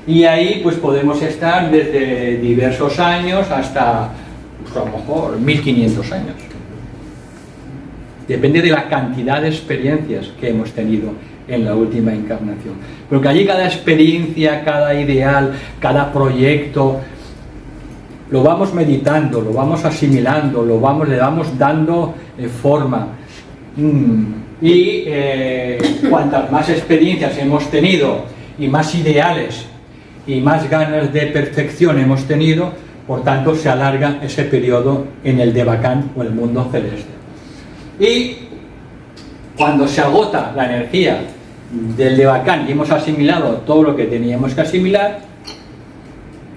Y ahí pues podemos estar desde diversos años hasta pues, a lo mejor 1500 años. Depende de la cantidad de experiencias que hemos tenido en la última encarnación. Porque allí cada experiencia, cada ideal, cada proyecto, lo vamos meditando, lo vamos asimilando, le vamos dando forma. Y cuantas más experiencias hemos tenido y más ideales y más ganas de perfección hemos tenido, por tanto se alarga ese periodo en el Devacán o el mundo celeste. Y cuando se agota la energía del Devacán y hemos asimilado todo lo que teníamos que asimilar,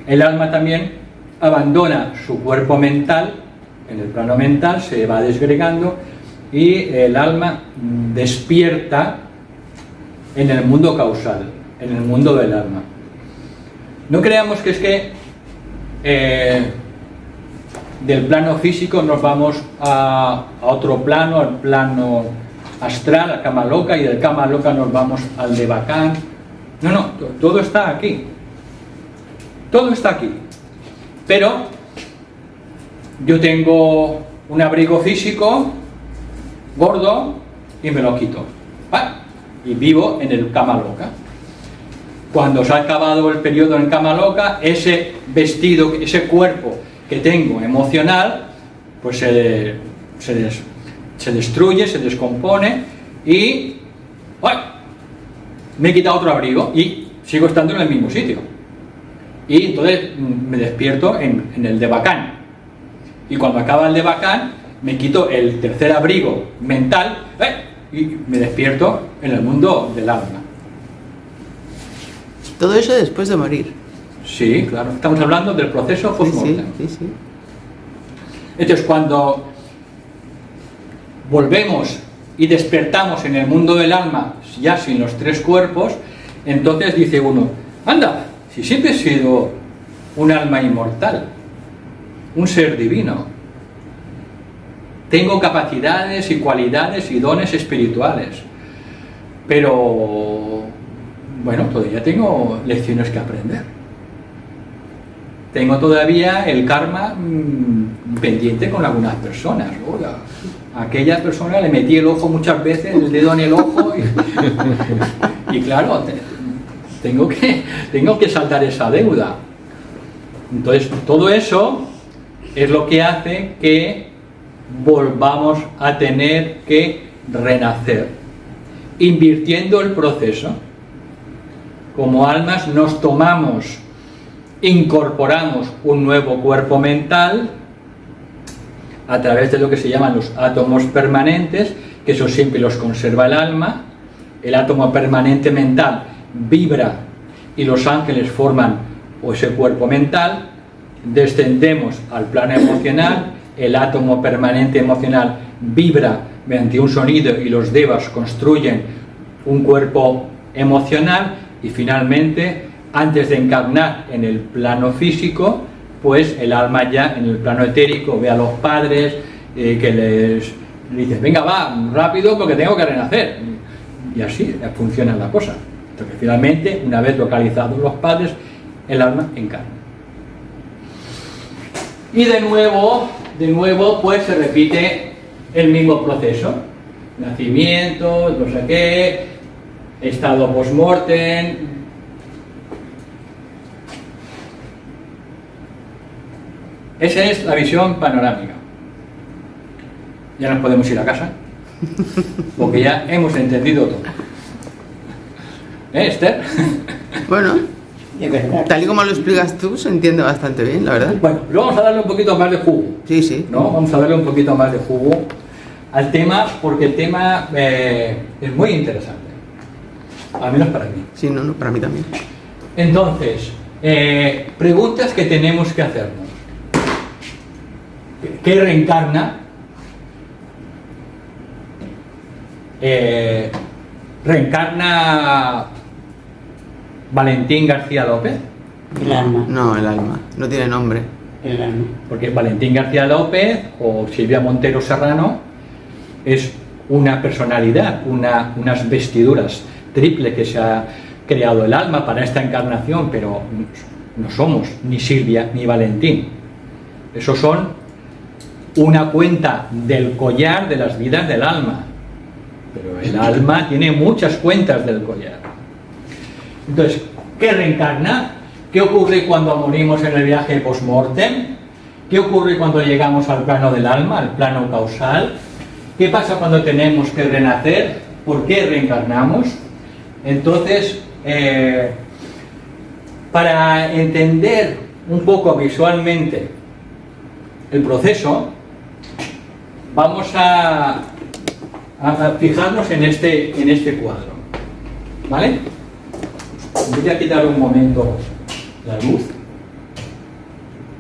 el alma también abandona su cuerpo mental, en el plano mental se va desgregando y el alma despierta en el mundo causal, en el mundo del alma. No creamos que es que del plano físico nos vamos a otro plano, al plano astral, al Kama Loka, y del Kama Loka nos vamos al Devacán. No, todo está aquí. Todo está aquí. Pero yo tengo un abrigo físico gordo y me lo quito. Y vivo en el Kama Loka. Cuando se ha acabado el periodo en Kama Loka, ese vestido, ese cuerpo que tengo emocional, pues se destruye, se descompone y me he quitado otro abrigo y sigo estando en el mismo sitio. Y entonces me despierto en el Devacán. Y cuando acaba el Devacán, me quito el tercer abrigo mental y me despierto en el mundo del alma. Todo eso después de morir. Sí, claro. Estamos hablando del proceso post-mortem. Sí. Entonces, cuando volvemos y despertamos en el mundo del alma, ya sin los tres cuerpos, entonces dice uno, anda, si siempre he sido un alma inmortal, un ser divino, tengo capacidades y cualidades y dones espirituales, pero bueno, todavía tengo lecciones que aprender. Tengo todavía el karma pendiente con algunas personas. Oiga, a aquella persona le metí el ojo muchas veces, el dedo en el ojo y claro, tengo que saldar esa deuda. Entonces, todo eso es lo que hace que volvamos a tener que renacer, invirtiendo el proceso. Como almas nos tomamos, incorporamos un nuevo cuerpo mental a través de lo que se llaman los átomos permanentes, que eso siempre los conserva el alma. El átomo permanente mental vibra y los ángeles forman ese cuerpo mental. Descendemos al plano emocional, el átomo permanente emocional vibra mediante un sonido y los devas construyen un cuerpo emocional. Y finalmente, antes de encarnar en el plano físico, pues el alma ya en el plano etérico ve a los padres que les dices, venga, va, rápido porque tengo que renacer. Y así funciona la cosa. Entonces, finalmente, una vez localizados los padres, el alma encarna. Y de nuevo, pues se repite el mismo proceso. Nacimiento, no sé qué, estado post-mortem. Esa es la visión panorámica. Ya nos podemos ir a casa, porque ya hemos entendido todo. Esther? Bueno, tal y como lo explicas tú, se entiende bastante bien, la verdad. Bueno, pero vamos a darle un poquito más de jugo. Sí, sí. ¿No? Vamos a darle un poquito más de jugo al tema, porque el tema es muy interesante. Al menos para mí. Sí, no, para mí también. Entonces, preguntas que tenemos que hacernos. ¿Qué reencarna? ¿Reencarna Valentín García López? El alma. No, el alma. No tiene nombre. El alma. Porque Valentín García López o Silvia Montero Serrano es una personalidad, unas vestiduras triple que se ha creado el alma para esta encarnación, pero no somos ni Silvia ni Valentín. Esos son una cuenta del collar de las vidas del alma. Pero el alma tiene muchas cuentas del collar. Entonces, ¿qué reencarna? ¿Qué ocurre cuando morimos en el viaje post-mortem? ¿Qué ocurre cuando llegamos al plano del alma, al plano causal? ¿Qué pasa cuando tenemos que renacer? ¿Por qué reencarnamos? Entonces, para entender un poco visualmente el proceso, vamos a fijarnos en este cuadro, ¿vale? Voy a quitar un momento la luz,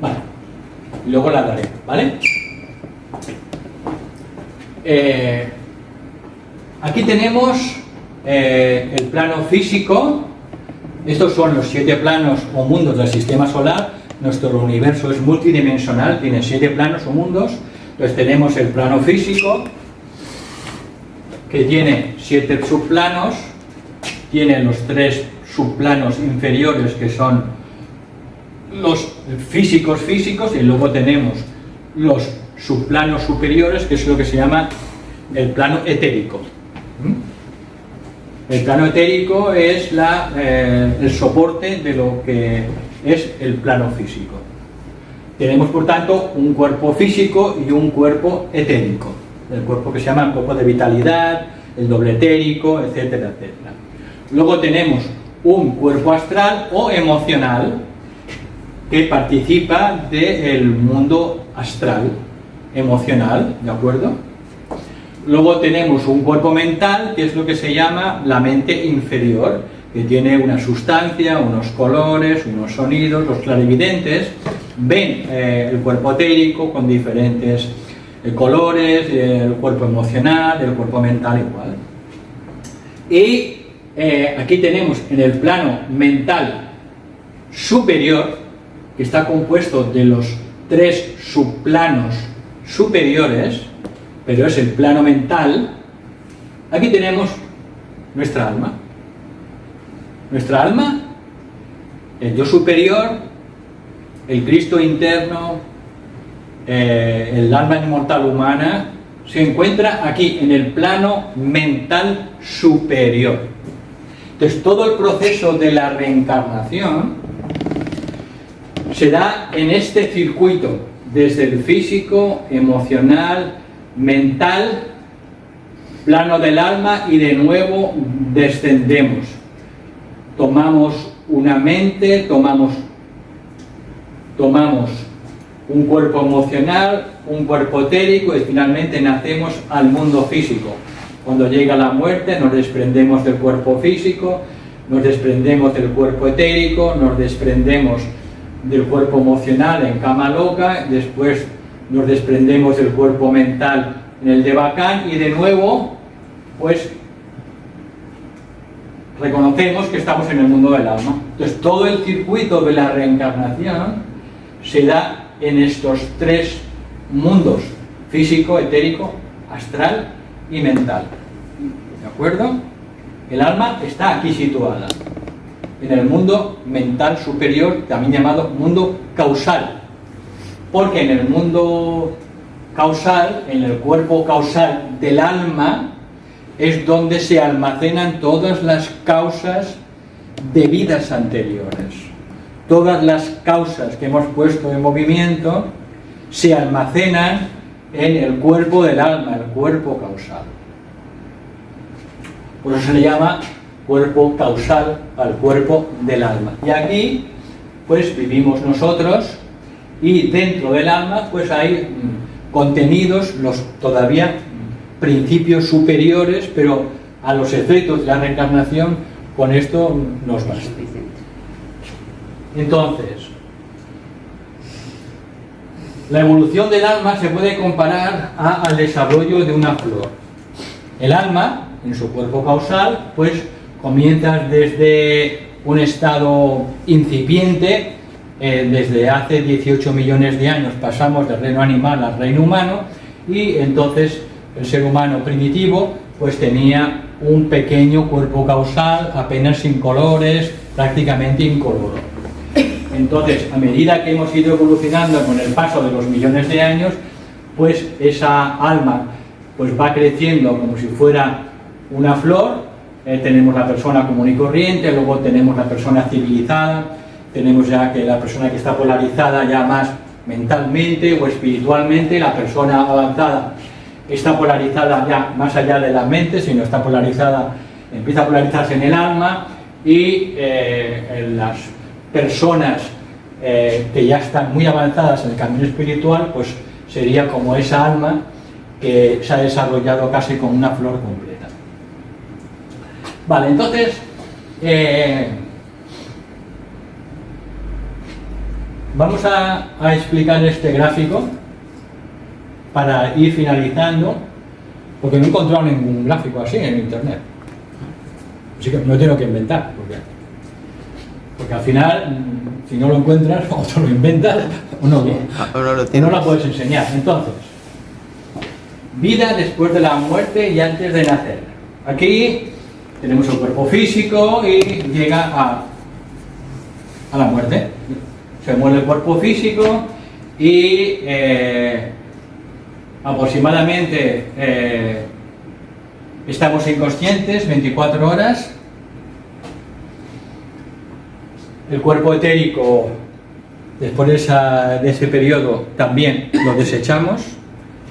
vale, y luego la daré, ¿vale? Aquí tenemos el plano físico. Estos son los 7 planos o mundos del sistema solar. Nuestro universo es multidimensional, tiene 7 planos o mundos. Entonces tenemos el plano físico, que tiene 7 subplanos, tiene los 3 subplanos inferiores, que son los físicos, y luego tenemos los subplanos superiores, que es lo que se llama el plano etérico. El plano etérico es el soporte de lo que es el plano físico. Tenemos, por tanto, un cuerpo físico y un cuerpo etérico. El cuerpo que se llama el cuerpo de vitalidad, el doble etérico, etcétera, etcétera. Luego tenemos un cuerpo astral o emocional que participa del mundo astral, emocional, ¿de acuerdo? Luego tenemos un cuerpo mental, que es lo que se llama la mente inferior, que tiene una sustancia, unos colores, unos sonidos. Los clarividentes ven el cuerpo etérico con diferentes colores, el cuerpo emocional, el cuerpo mental igual. Y aquí tenemos en el plano mental superior, que está compuesto de los 3 subplanos superiores, pero es el plano mental. Aquí tenemos nuestra alma. Nuestra alma, el yo superior, el Cristo interno, el alma inmortal humana, se encuentra aquí en el plano mental superior. Entonces, todo el proceso de la reencarnación se da en este circuito, desde el físico, emocional, mental, plano del alma, y de nuevo descendemos. Tomamos una mente, tomamos un cuerpo emocional, un cuerpo etérico, y finalmente nacemos al mundo físico. Cuando llega la muerte nos desprendemos del cuerpo físico, nos desprendemos del cuerpo etérico, nos desprendemos del cuerpo emocional en cama loca, después nos desprendemos del cuerpo mental en el Devacán, y de nuevo pues reconocemos que estamos en el mundo del alma. Entonces, todo el circuito de la reencarnación se da en estos 3 mundos: físico, etérico, astral y mental. ¿De acuerdo? El alma está aquí situada, en el mundo mental superior, también llamado mundo causal, porque en el mundo causal, en el cuerpo causal del alma, es donde se almacenan todas las causas de vidas anteriores. Todas las causas que hemos puesto en movimiento se almacenan en el cuerpo del alma, el cuerpo causal. Por eso se le llama cuerpo causal al cuerpo del alma. Y aquí, pues vivimos nosotros, y dentro del alma, pues hay contenidos, los todavía principios superiores, pero a los efectos de la reencarnación, con esto nos basta. Entonces, la evolución del alma se puede comparar al desarrollo de una flor. El alma, en su cuerpo causal, pues comienza desde un estado incipiente, desde hace 18 millones de años pasamos del reino animal al reino humano, y entonces el ser humano primitivo pues tenía un pequeño cuerpo causal, apenas incolores, prácticamente incoloro. Entonces, a medida que hemos ido evolucionando con el paso de los millones de años, pues esa alma pues va creciendo como si fuera una flor. Tenemos la persona común y corriente, luego tenemos la persona civilizada, tenemos ya que la persona que está polarizada ya más mentalmente o espiritualmente, la persona avanzada está polarizada ya más allá de la mente, sino está polarizada, empieza a polarizarse en el alma, y en las personas que ya están muy avanzadas en el camino espiritual, pues sería como esa alma que se ha desarrollado casi como una flor completa. Vale, entonces vamos a explicar este gráfico para ir finalizando, porque no he encontrado ningún gráfico así en internet, así que no tengo que inventar, porque al final, si no lo encuentras, o te lo inventas o no la puedes enseñar. Entonces, vida después de la muerte y antes de nacer. Aquí tenemos el cuerpo físico y llega a la muerte. Se muere el cuerpo físico y aproximadamente estamos inconscientes 24 horas. El cuerpo etérico, después de ese periodo, también lo desechamos,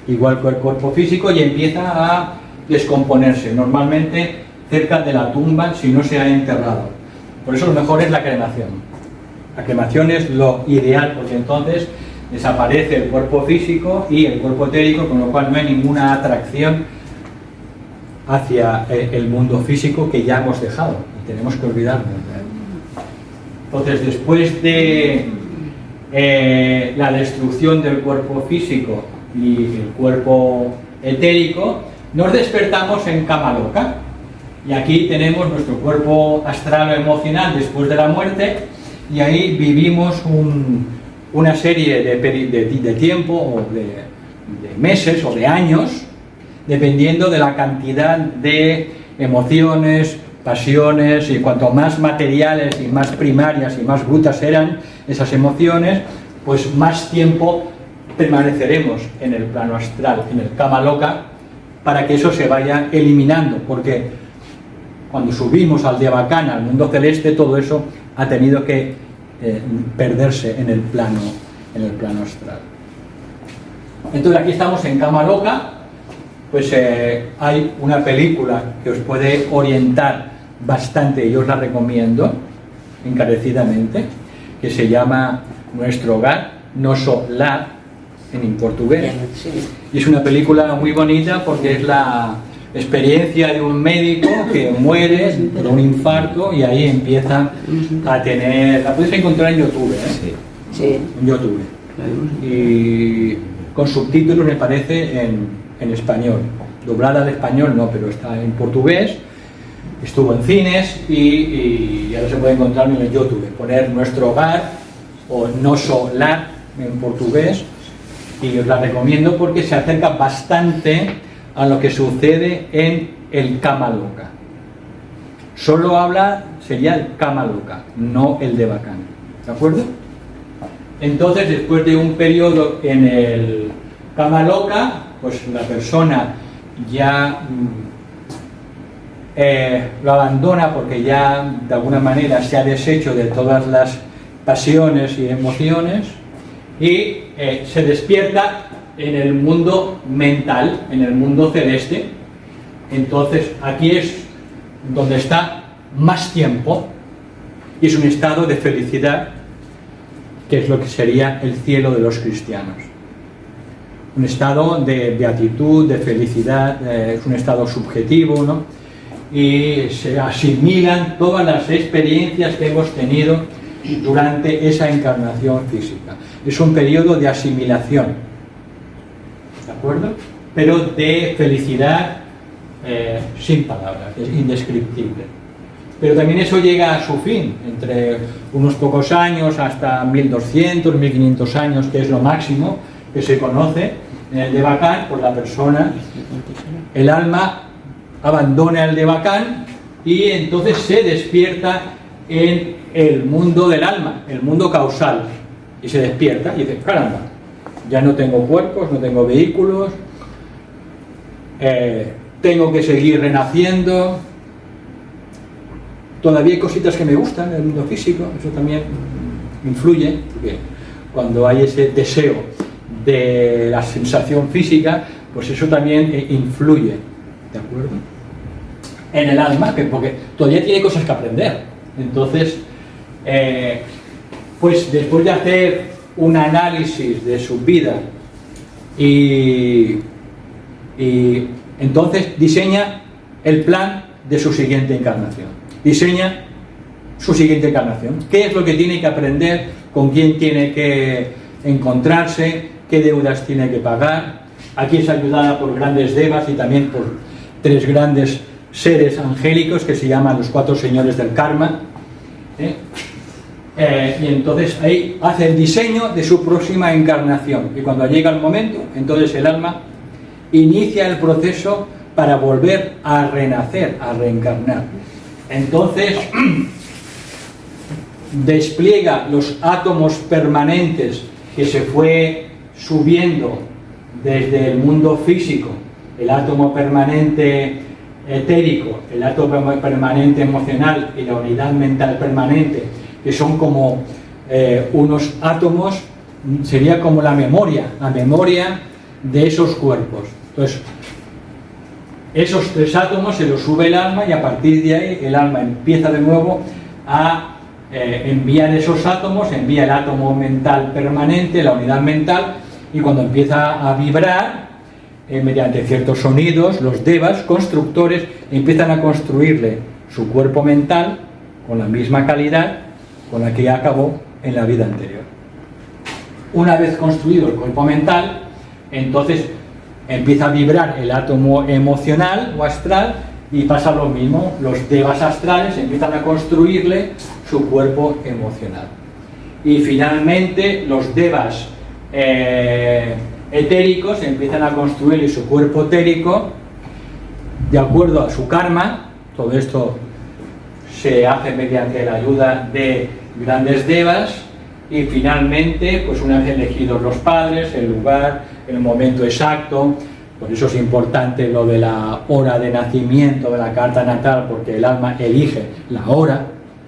igual que el cuerpo físico, y empieza a descomponerse, normalmente cerca de la tumba si no se ha enterrado. Por eso lo mejor es la cremación. La cremación es lo ideal, porque entonces desaparece el cuerpo físico y el cuerpo etérico, con lo cual no hay ninguna atracción hacia el mundo físico que ya hemos dejado, y tenemos que olvidarnos de él. Entonces, después de la destrucción del cuerpo físico y el cuerpo etérico, nos despertamos en cama loca, y aquí tenemos nuestro cuerpo astral o emocional después de la muerte, y ahí vivimos una serie de tiempo, o de meses o de años, dependiendo de la cantidad de emociones, pasiones, y cuanto más materiales y más primarias y más brutas eran esas emociones, pues más tiempo permaneceremos en el plano astral, en el kama loka, para que eso se vaya eliminando, porque cuando subimos al Devacana, al mundo celeste, todo eso ha tenido que perderse en el plano astral. Entonces aquí estamos en kama loka. Pues hay una película que os puede orientar bastante, y os la recomiendo encarecidamente, que se llama Nuestro Hogar, Nosso Lar, en portugués. Y es una película muy bonita porque es la experiencia de un médico que muere por un infarto, y ahí empieza a tener... La podéis encontrar en YouTube, ¿eh? Sí. En YouTube. Y con subtítulos, me parece, en español. Doblada al español no, pero está en portugués. Estuvo en cines y ahora se puede encontrar en el YouTube. Poner Nuestro Hogar o Nosso Lar en portugués, y os la recomiendo porque se acerca bastante a lo que sucede en el Kama Loka. Solo sería el Kama Loka, no el Devachan, ¿de acuerdo? Entonces, después de un periodo en el Kama Loka, pues la persona ya lo abandona porque ya de alguna manera se ha deshecho de todas las pasiones y emociones y se despierta en el mundo mental, en el mundo celeste. Entonces aquí es donde está más tiempo y es un estado de felicidad, que es lo que sería el cielo de los cristianos. Un estado de beatitud, de felicidad, es un estado subjetivo, ¿no? Y se asimilan todas las experiencias que hemos tenido durante esa encarnación física. Es un periodo de asimilación, ¿de acuerdo? Pero de felicidad sin palabras, es indescriptible. Pero también eso llega a su fin, entre unos pocos años hasta 1200, 1500 años, que es lo máximo que se conoce en el Devachan. Por la persona, el alma abandona el Devachan y entonces se despierta en el mundo del alma, el mundo causal, y se despierta y dice: caramba, ya no tengo cuerpos, no tengo vehículos, tengo que seguir renaciendo. Todavía hay cositas que me gustan en el mundo físico, eso también influye, porque cuando hay ese deseo de la sensación física, pues eso también influye, ¿de acuerdo? En el alma, porque todavía tiene cosas que aprender. Entonces, pues después de hacer un análisis de su vida y entonces diseña el plan de su siguiente encarnación. Diseña su siguiente encarnación. ¿Qué es lo que tiene que aprender? ¿Con quién tiene que encontrarse? ¿Qué deudas tiene que pagar? Aquí es ayudada por grandes devas y también por 3 grandes seres angélicos que se llaman los 4 señores del karma. Y entonces ahí hace el diseño de su próxima encarnación. Y cuando llega el momento, entonces el alma inicia el proceso para volver a renacer, a reencarnar. Entonces despliega los átomos permanentes que se fue subiendo desde el mundo físico, el átomo permanente etérico, el átomo permanente emocional y la unidad mental permanente, que son como unos átomos, sería como la memoria de esos cuerpos. Entonces, esos 3 átomos se los sube el alma y a partir de ahí el alma empieza de nuevo a enviar esos átomos, envía el átomo mental permanente, la unidad mental, y cuando empieza a vibrar, mediante ciertos sonidos, los devas, constructores, empiezan a construirle su cuerpo mental con la misma calidad con la que ya acabó en la vida anterior. Una vez construido el cuerpo mental, entonces empieza a vibrar el átomo emocional o astral y pasa lo mismo. Los devas astrales empiezan a construirle su cuerpo emocional. Y finalmente los devas etéricos empiezan a construir su cuerpo etérico de acuerdo a su karma. Todo esto se hace mediante la ayuda de grandes devas y finalmente, pues una vez elegidos los padres, el lugar, el momento exacto, por eso es importante lo de la hora de nacimiento de la carta natal, porque el alma elige la hora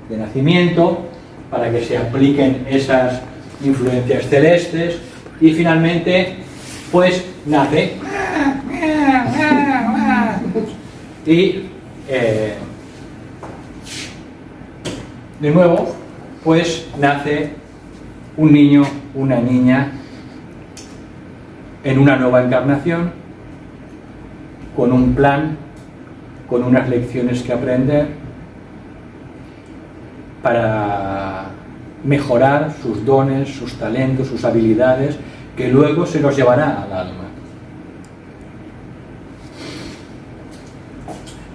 de nacimiento para que se apliquen esas influencias celestes y finalmente pues nace y de nuevo pues nace un niño, una niña en una nueva encarnación con un plan, con unas lecciones que aprender para mejorar sus dones, sus talentos, sus habilidades, que luego se los llevará al alma.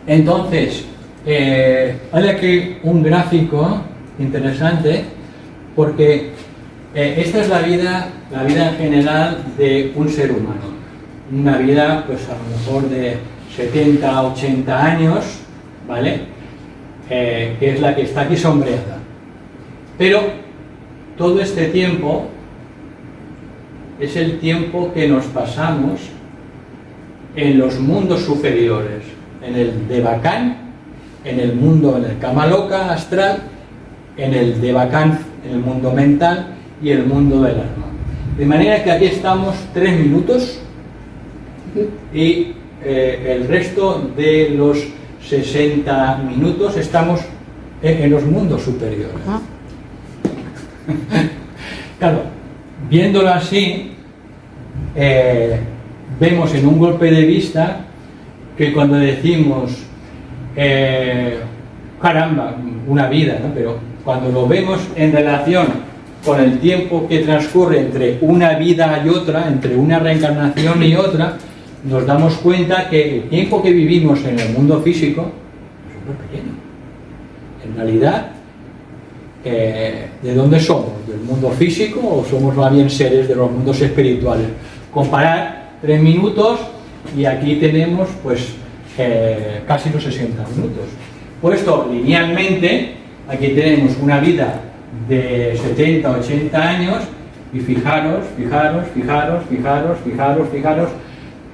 Entonces, hay aquí un gráfico interesante porque esta es la vida en general de un ser humano. Una vida, pues a lo mejor de 70, 80 años, ¿vale? Que es la que está aquí sombreada. Pero todo este tiempo es el tiempo que nos pasamos en los mundos superiores, en el Devacán, en el mundo, en el Kamaloka astral, en el Devacán, en el mundo mental y el mundo del alma. De manera que aquí estamos 3 minutos y el resto de los 60 minutos estamos en los mundos superiores. Claro, viéndolo así, vemos en un golpe de vista que cuando decimos caramba, una vida, ¿no? Pero cuando lo vemos en relación con el tiempo que transcurre entre una vida y otra, entre una reencarnación y otra, nos damos cuenta que el tiempo que vivimos en el mundo físico es súper pequeño. En realidad, ¿de dónde somos? ¿Del mundo físico o somos más bien seres de los mundos espirituales? Comparar 3 minutos y aquí tenemos pues casi los 60 minutos. Puesto linealmente, aquí tenemos una vida de 70, 80 años y fijaros,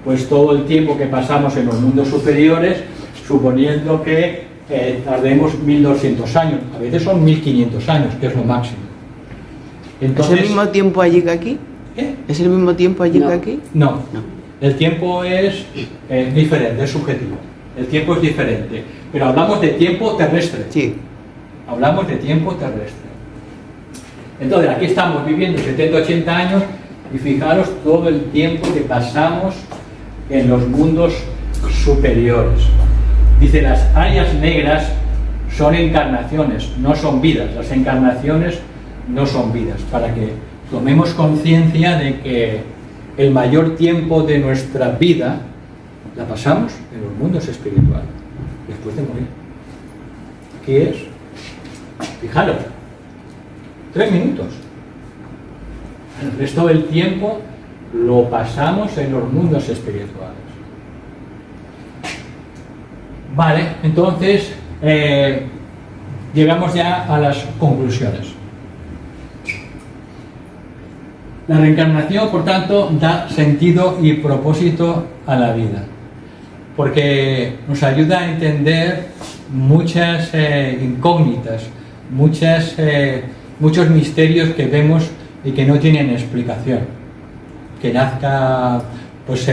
pues todo el tiempo que pasamos en los mundos superiores, suponiendo que tardemos 1200 años, a veces son 1500 años, que es lo máximo. Entonces, ¿es el mismo tiempo allí que aquí? ¿qué? ¿Es el mismo tiempo allí No. que aquí? No, el tiempo es diferente, es subjetivo. El tiempo es diferente, pero hablamos de tiempo terrestre. Sí. Hablamos de tiempo terrestre. Entonces, aquí estamos viviendo 70, 80 años y fijaros todo el tiempo que pasamos en los mundos superiores. Dice, las áreas negras son encarnaciones, no son vidas. Las encarnaciones no son vidas. Para que tomemos conciencia de que el mayor tiempo de nuestra vida la pasamos en los mundos espirituales, después de morir. Aquí es, fijaros, 3 minutos. El resto del tiempo lo pasamos en los mundos espirituales. Vale, entonces llegamos ya a las conclusiones. La reencarnación, por tanto, da sentido y propósito a la vida, porque nos ayuda a entender muchas incógnitas, muchos misterios que vemos y que no tienen explicación. Que nazca pues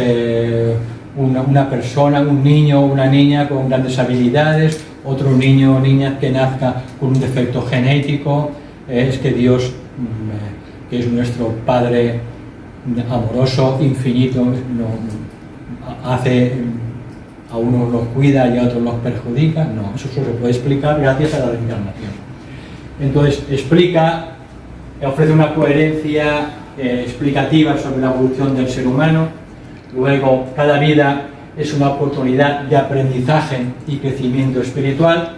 una persona, un niño o una niña con grandes habilidades, otro niño o niña que nazca con un defecto genético, es que Dios, que es nuestro Padre amoroso, infinito, hace, a unos los cuida y a otros los perjudica. No, eso solo se puede explicar gracias a la reencarnación. Entonces ofrece una coherencia explicativa sobre la evolución del ser humano. Luego, cada vida es una oportunidad de aprendizaje y crecimiento espiritual.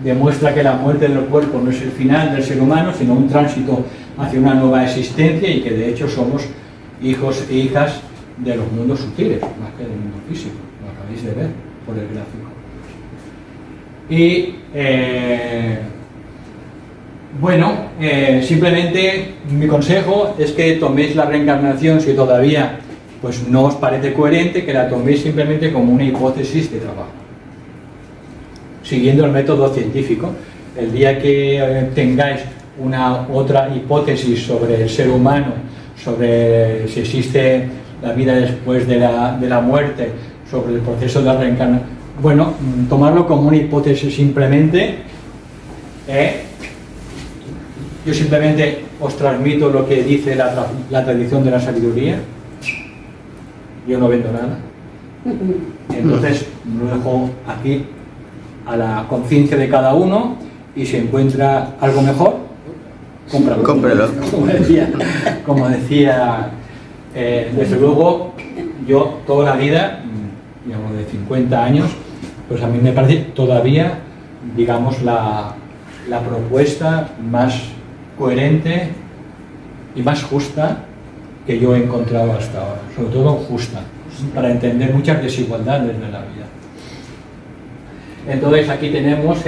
Demuestra que la muerte del cuerpo no es el final del ser humano, sino un tránsito hacia una nueva existencia, y que de hecho somos hijos e hijas de los mundos sutiles, más que del mundo físico. Lo acabáis de ver por el gráfico. Y simplemente mi consejo es que toméis la reencarnación, si todavía pues no os parece coherente, que la toméis simplemente como una hipótesis de trabajo, siguiendo el método científico. El día que tengáis una otra hipótesis sobre el ser humano, sobre si existe la vida después de la muerte, sobre el proceso de la reencarnación, tomarlo como una hipótesis simplemente. Yo simplemente os transmito lo que dice la tradición de la sabiduría. Yo no vendo nada. Entonces lo dejo aquí a la conciencia de cada uno, y si encuentra algo mejor, cómpralo. Como decía, desde luego, yo toda la vida, digamos de 50 años, pues a mí me parece todavía, digamos, la propuesta más coherente y más justa que yo he encontrado hasta ahora, sobre todo justa, para entender muchas desigualdades de la vida. Entonces aquí tenemos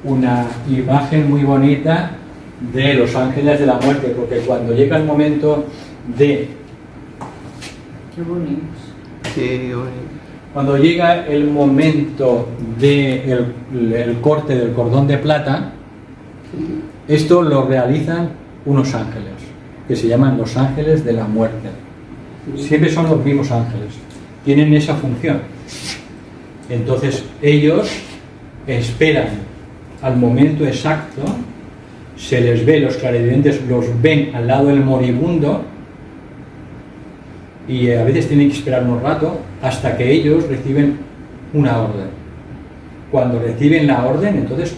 una imagen muy bonita de los ángeles de la muerte, porque cuando llega el momento de... Qué bonitos. Sí, bueno. Cuando llega el momento del corte del cordón de plata, esto lo realizan unos ángeles, que se llaman los ángeles de la muerte. Siempre son los mismos ángeles, tienen esa función. Entonces ellos esperan al momento exacto, se les ve, los clarividentes los ven al lado del moribundo, y a veces tienen que esperar un rato hasta que ellos reciben una orden. Cuando reciben la orden, entonces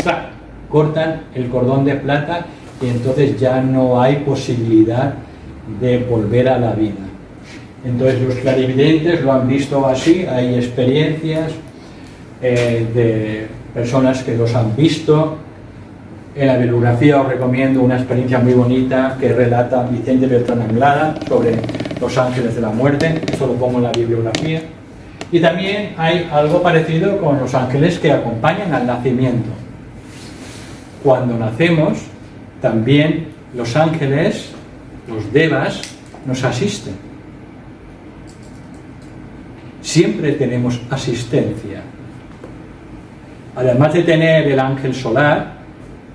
¡clac!, cortan el cordón de plata y entonces ya no hay posibilidad de volver a la vida. Entonces los clarividentes lo han visto así, hay experiencias de personas que los han visto. En la bibliografía os recomiendo una experiencia muy bonita que relata Vicente Bertrán Anglada sobre los ángeles de la muerte, eso lo pongo en la bibliografía. Y también hay algo parecido con los ángeles que acompañan al nacimiento. Cuando nacemos, también los ángeles, los devas, nos asisten. Siempre tenemos asistencia. Además de tener el ángel solar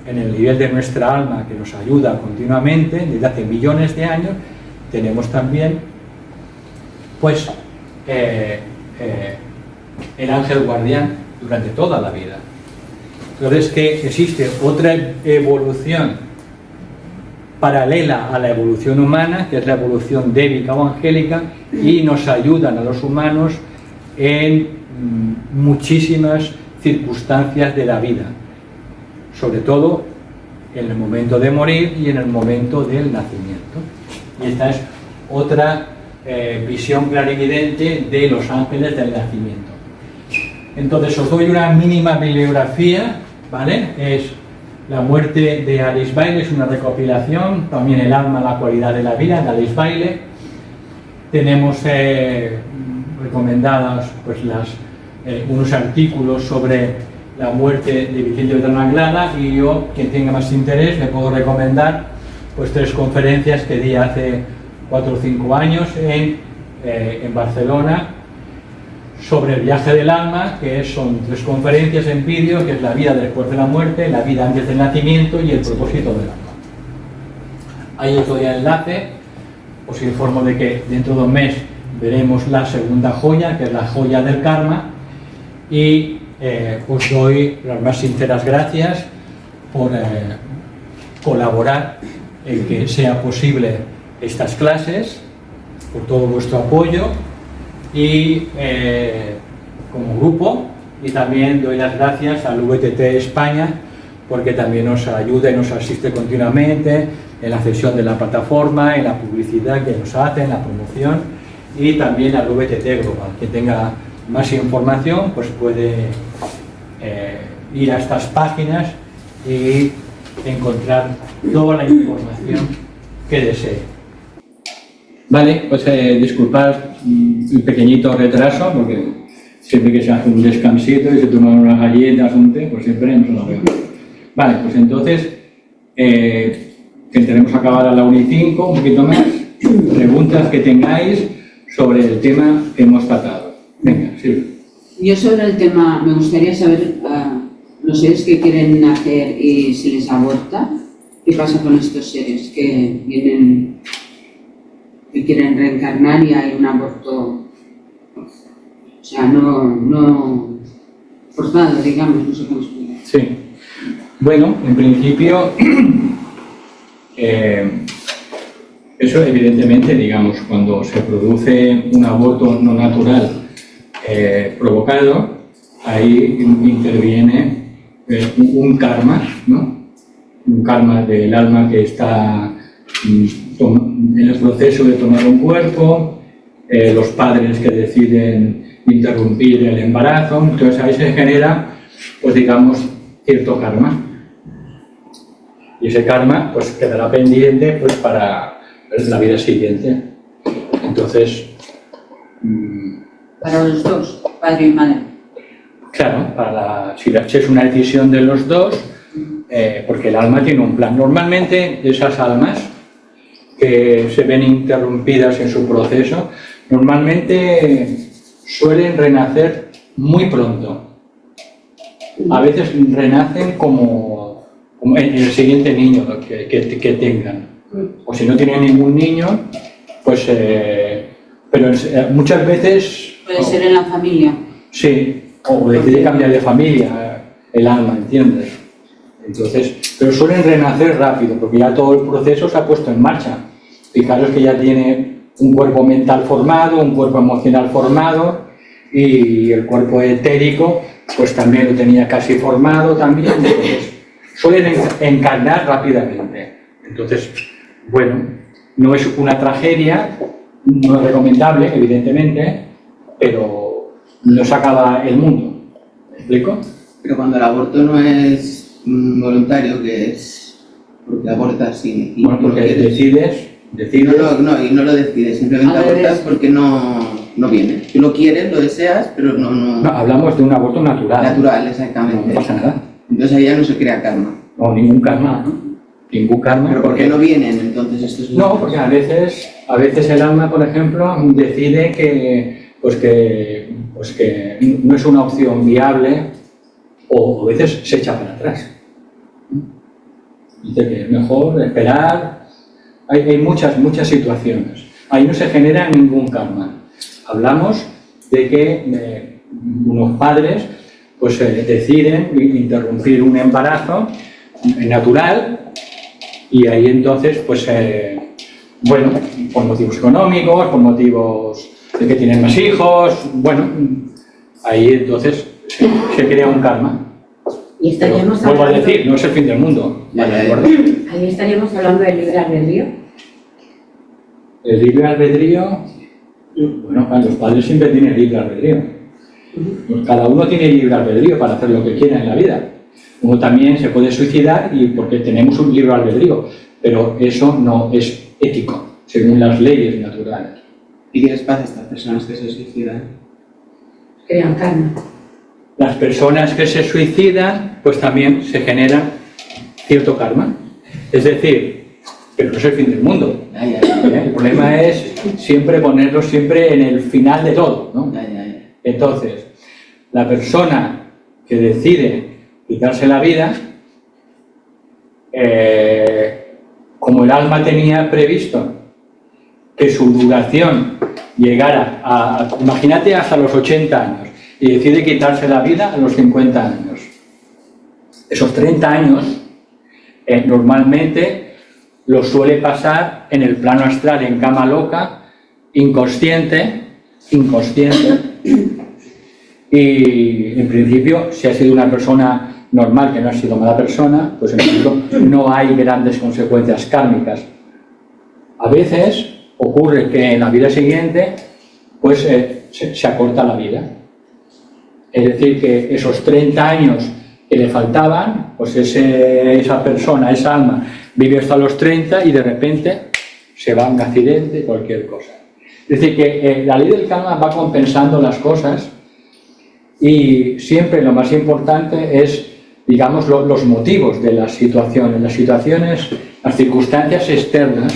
en el nivel de nuestra alma que nos ayuda continuamente desde hace millones de años, tenemos también pues el ángel guardián durante toda la vida. Entonces, que existe otra evolución paralela a la evolución humana, que es la evolución débica o angélica, y nos ayudan a los humanos en muchísimas circunstancias de la vida, sobre todo en el momento de morir y en el momento del nacimiento. Y esta es otra visión clarividente de los ángeles del nacimiento. Entonces os doy una mínima bibliografía, ¿vale? Es La muerte de Alice Bailey, es una recopilación, también El alma, la cualidad de la vida, de Alice Bailey. Tenemos recomendadas pues unos artículos sobre la muerte de Vicente Bertrán Anglada, y yo, quien tenga más interés, le puedo recomendar pues 3 conferencias que di hace 4 o 5 años en Barcelona sobre el viaje del alma, que son 3 conferencias en vídeo, que es la vida después de la muerte, la vida antes del nacimiento y el propósito del alma. Ahí os doy el enlace, os informo de que dentro de un mes veremos la segunda joya, que es la joya del karma, y os doy las más sinceras gracias por colaborar en que sea posible estas clases, por todo vuestro apoyo, y como grupo, y también doy las gracias al VTT España, porque también nos ayuda y nos asiste continuamente en la cesión de la plataforma, en la publicidad que nos hace, en la promoción, y también al VTT Global. Que tenga más información, pues puede ir a estas páginas y encontrar toda la información que desee. Vale, pues disculpad un pequeñito retraso, porque siempre que se hace un descansito y se toman unas galletas, pues siempre nos lo vemos. Vale, pues entonces intentaremos acabar a la 1:05, un poquito más. Preguntas que tengáis sobre el tema que hemos tratado. Venga, sí. Yo sobre el tema, me gustaría saber, los seres que quieren nacer y se les aborta, ¿qué pasa con estos seres que vienen, que quieren reencarnar y hay un aborto, o sea, no forzado, digamos, no sé cómo explicar? Sí. Bueno, en principio, eso evidentemente, digamos, cuando se produce un aborto no natural provocado, ahí interviene un karma, ¿no? Un karma del alma que está en el proceso de tomar un cuerpo, los padres que deciden interrumpir el embarazo, entonces ahí se genera, pues digamos, cierto karma. Y ese karma pues quedará pendiente pues para la vida siguiente. Entonces, Para los dos, padre y madre. claro, si es una decisión de los dos, porque el alma tiene un plan. Normalmente esas almas que se ven interrumpidas en su proceso, normalmente suelen renacer muy pronto. A veces renacen como en el siguiente niño que tengan. O si no tienen ningún niño, pues... pero muchas veces... Puede ser en la familia. Sí, o decide cambiar de familia el alma, ¿entiendes? Entonces, pero suelen renacer rápido, porque ya todo el proceso se ha puesto en marcha. Fijaros que ya tiene un cuerpo mental formado, un cuerpo emocional formado, y el cuerpo etérico, pues también lo tenía casi formado también. Entonces, suelen encarnar rápidamente. Entonces, bueno, no es una tragedia, no es recomendable, evidentemente, pero no se acaba el mundo. ¿Me explico? Pero cuando el aborto no es voluntario, que es porque abortas y Bueno, porque decides. y no lo decides, simplemente A ver, abortas porque no viene. Tú lo quieres, lo deseas, pero No, no hablamos de un aborto natural. natural, No exactamente. pasa nada. Entonces ahí ya no se crea karma. No, ningún karma. Ningún karma. Pero ¿por qué no vienen entonces estos? No, porque a veces el alma, por ejemplo, decide que no es una opción viable, o a veces se echa para atrás. Dice que es mejor esperar. Hay muchas situaciones. Ahí no se genera ningún karma. Hablamos de que unos padres pues deciden interrumpir un embarazo natural, y ahí entonces pues bueno, por motivos económicos, por motivos de que tienen más hijos, bueno, ahí entonces se crea un karma. Y Pero, estaríamos vuelvo a hablando, decir, no es el fin del mundo. Ya, ya, ¿De ya. acuerdo? ahí estaríamos hablando del libre albedrío. El libre albedrío, bueno, los padres siempre tienen libre albedrío. Pues cada uno tiene libre albedrío para hacer lo que quiera en la vida. Uno también se puede suicidar y porque tenemos un libre albedrío, pero eso no es ético, según las leyes naturales. ¿Y qué les pasa a estas personas que se suicidan? Crean karma. Las personas que se suicidan, pues también se genera cierto karma. Es decir, que no es el fin del mundo. Ya, ya, ya. El problema es siempre ponerlo siempre en el final de todo, ¿no? Ya, ya, ya. Entonces, la persona que decide quitarse la vida, como el alma tenía previsto que su duración llegara imagínate, hasta los 80 años, y decide quitarse la vida a los 50 años. Esos 30 años, normalmente los suele pasar en el plano astral, en cama loca, inconsciente, y en principio, si ha sido una persona normal, que no ha sido mala persona, pues en principio no hay grandes consecuencias kármicas. A veces ocurre que en la vida siguiente pues se acorta la vida. Es decir, que esos 30 años que le faltaban, pues esa persona, esa alma, vive hasta los 30 y de repente se va a un accidente, cualquier cosa. Es decir, que la ley del karma va compensando las cosas, y siempre lo más importante es, digamos, los motivos de las situaciones. Las circunstancias externas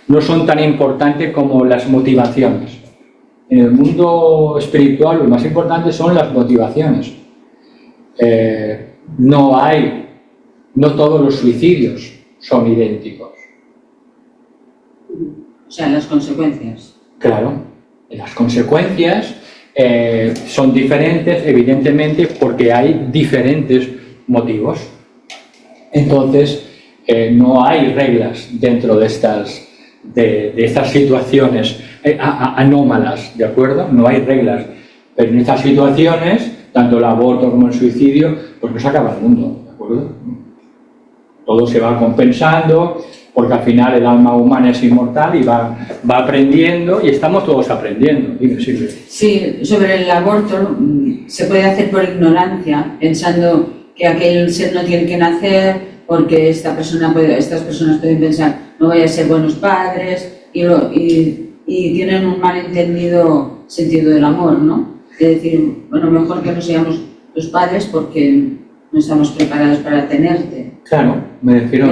no son tan importantes como las motivaciones. En el mundo espiritual lo más importante son las motivaciones. No todos los suicidios son idénticos. O sea, las consecuencias. Claro, las consecuencias son diferentes, evidentemente, porque hay diferentes motivos. Entonces, no hay reglas dentro de estas situaciones anómalas, ¿de acuerdo? No hay reglas. Pero en estas situaciones, tanto el aborto como el suicidio, pues no se acaba el mundo, ¿de acuerdo? Todo se va compensando, porque al final el alma humana es inmortal y va aprendiendo, y estamos todos aprendiendo. Dime, Silvia. Sí, sobre el aborto, se puede hacer por ignorancia, pensando que aquel ser no tiene que nacer, porque estas personas pueden pensar, no vaya a ser buenos padres, y tienen un malentendido sentido del amor, ¿no? Es decir, bueno, mejor que no seamos los padres porque no estamos preparados para tenerte. Claro, me refiero...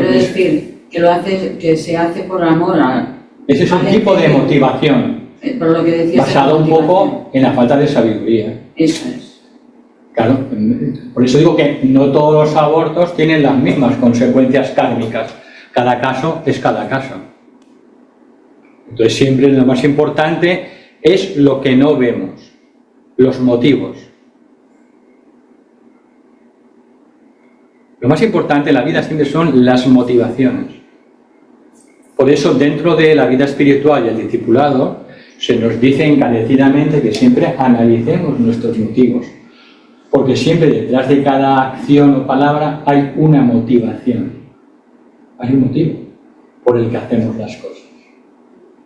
Quiero decir, que se hace por amor a... Ese es un tipo de motivación, Por lo que decías, basado un poco en la falta de sabiduría. Eso es. Claro, por eso digo que no todos los abortos tienen las mismas consecuencias kármicas. Cada caso es cada caso. Entonces siempre lo más importante es lo que no vemos, los motivos. Lo más importante en la vida siempre son las motivaciones. Por eso dentro de la vida espiritual y el discipulado se nos dice encarecidamente que siempre analicemos nuestros motivos. Porque siempre detrás de cada acción o palabra hay una motivación. Hay un motivo por el que hacemos las cosas.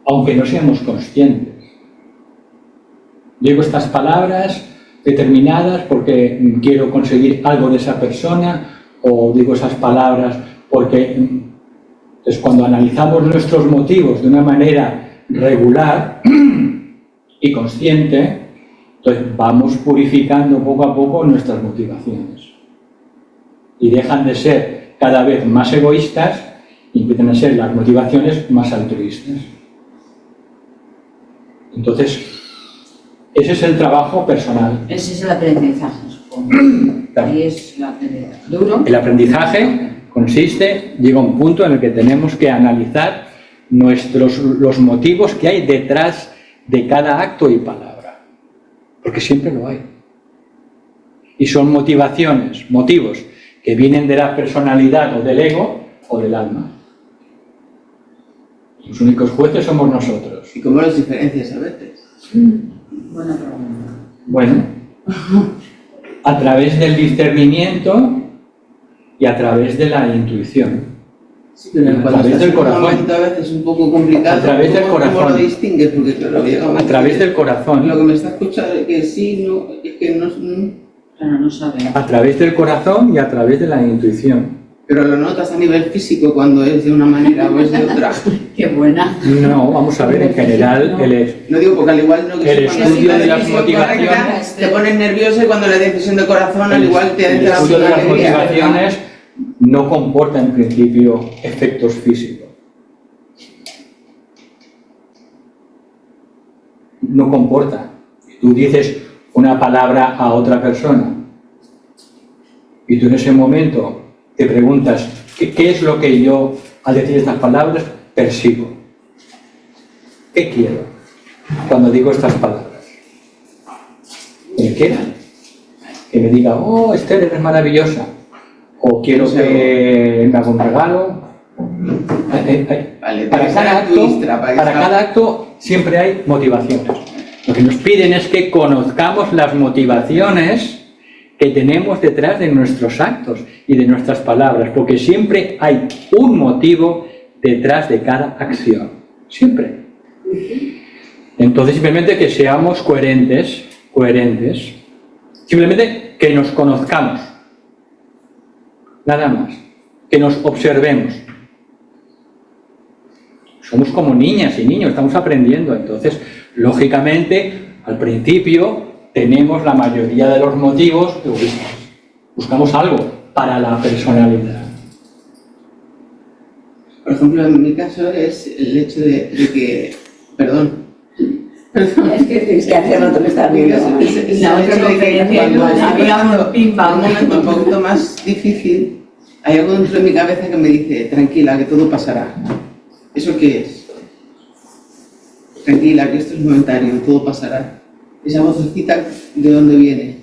Aunque no seamos conscientes. Digo estas palabras determinadas porque quiero conseguir algo de esa persona, o digo esas palabras porque... Entonces, cuando analizamos nuestros motivos de una manera regular y consciente, entonces vamos purificando poco a poco nuestras motivaciones. Y dejan de ser cada vez más egoístas y empiezan a ser las motivaciones más altruistas. Entonces, ese es el trabajo personal. Ese es el aprendizaje, supongo. Claro. Ahí es el aprendizaje. ¿Duro? El aprendizaje consiste, llega un punto en el que tenemos que analizar los motivos que hay detrás de cada acto y palabra. Porque siempre lo hay. Y son motivos que vienen de la personalidad o del ego o del alma. Los únicos jueces somos nosotros. ¿Y cómo los diferencias a veces? Buena pregunta. Bueno, a través del discernimiento y a través de la intuición. Sí, pero A cuando través estás del en un corazón. momento a veces es un poco complicado. A través del ¿Cómo corazón. lo distingues? Porque claro, llega A través del corazón. Lo que me está escuchando es que sí, no, es que no... Claro, no sabemos. A través del corazón y a través de la intuición. Pero lo notas a nivel físico cuando es de una manera o es de otra. Qué buena. No, vamos a ver, en general, No digo porque al igual no que El sepas estudio la de las decisión motivaciones- correcta, te pones nervioso y cuando la decisión de corazón al igual te el entra estudio de una las alegría, motivaciones no comporta en principio efectos físicos. No comporta. Tú dices una palabra a otra persona y tú en ese momento te preguntas ¿qué es lo que yo al decir estas palabras persigo? ¿Qué quiero cuando digo estas palabras? ¿Qué quiero? Que me diga, oh Esther, eres maravillosa. O quiero que me haga un regalo. Vale, Para que cada sea acto, altruista, para que sea- cada acto siempre hay motivaciones. Lo que nos piden es que conozcamos las motivaciones que tenemos detrás de nuestros actos y de nuestras palabras, porque siempre hay un motivo detrás de cada acción. Siempre. Entonces simplemente que seamos coherentes, simplemente que nos conozcamos. Nada más. Que nos observemos. Somos como niñas y niños, estamos aprendiendo. Entonces, lógicamente, al principio tenemos la mayoría de los motivos egoístas. Buscamos algo para la personalidad. Por ejemplo, en mi caso es el hecho de que... Perdón. Es que hace rato me estás viendo. Es La el otra hecho de que conferencia cuando no, estoy hablamos pasando pim un pam. momento un poquito más difícil, hay algo dentro de mi cabeza que me dice, tranquila, que todo pasará. ¿Eso qué es? Tranquila, que esto es momentáneo, todo pasará. Esa vocecita, ¿de dónde viene?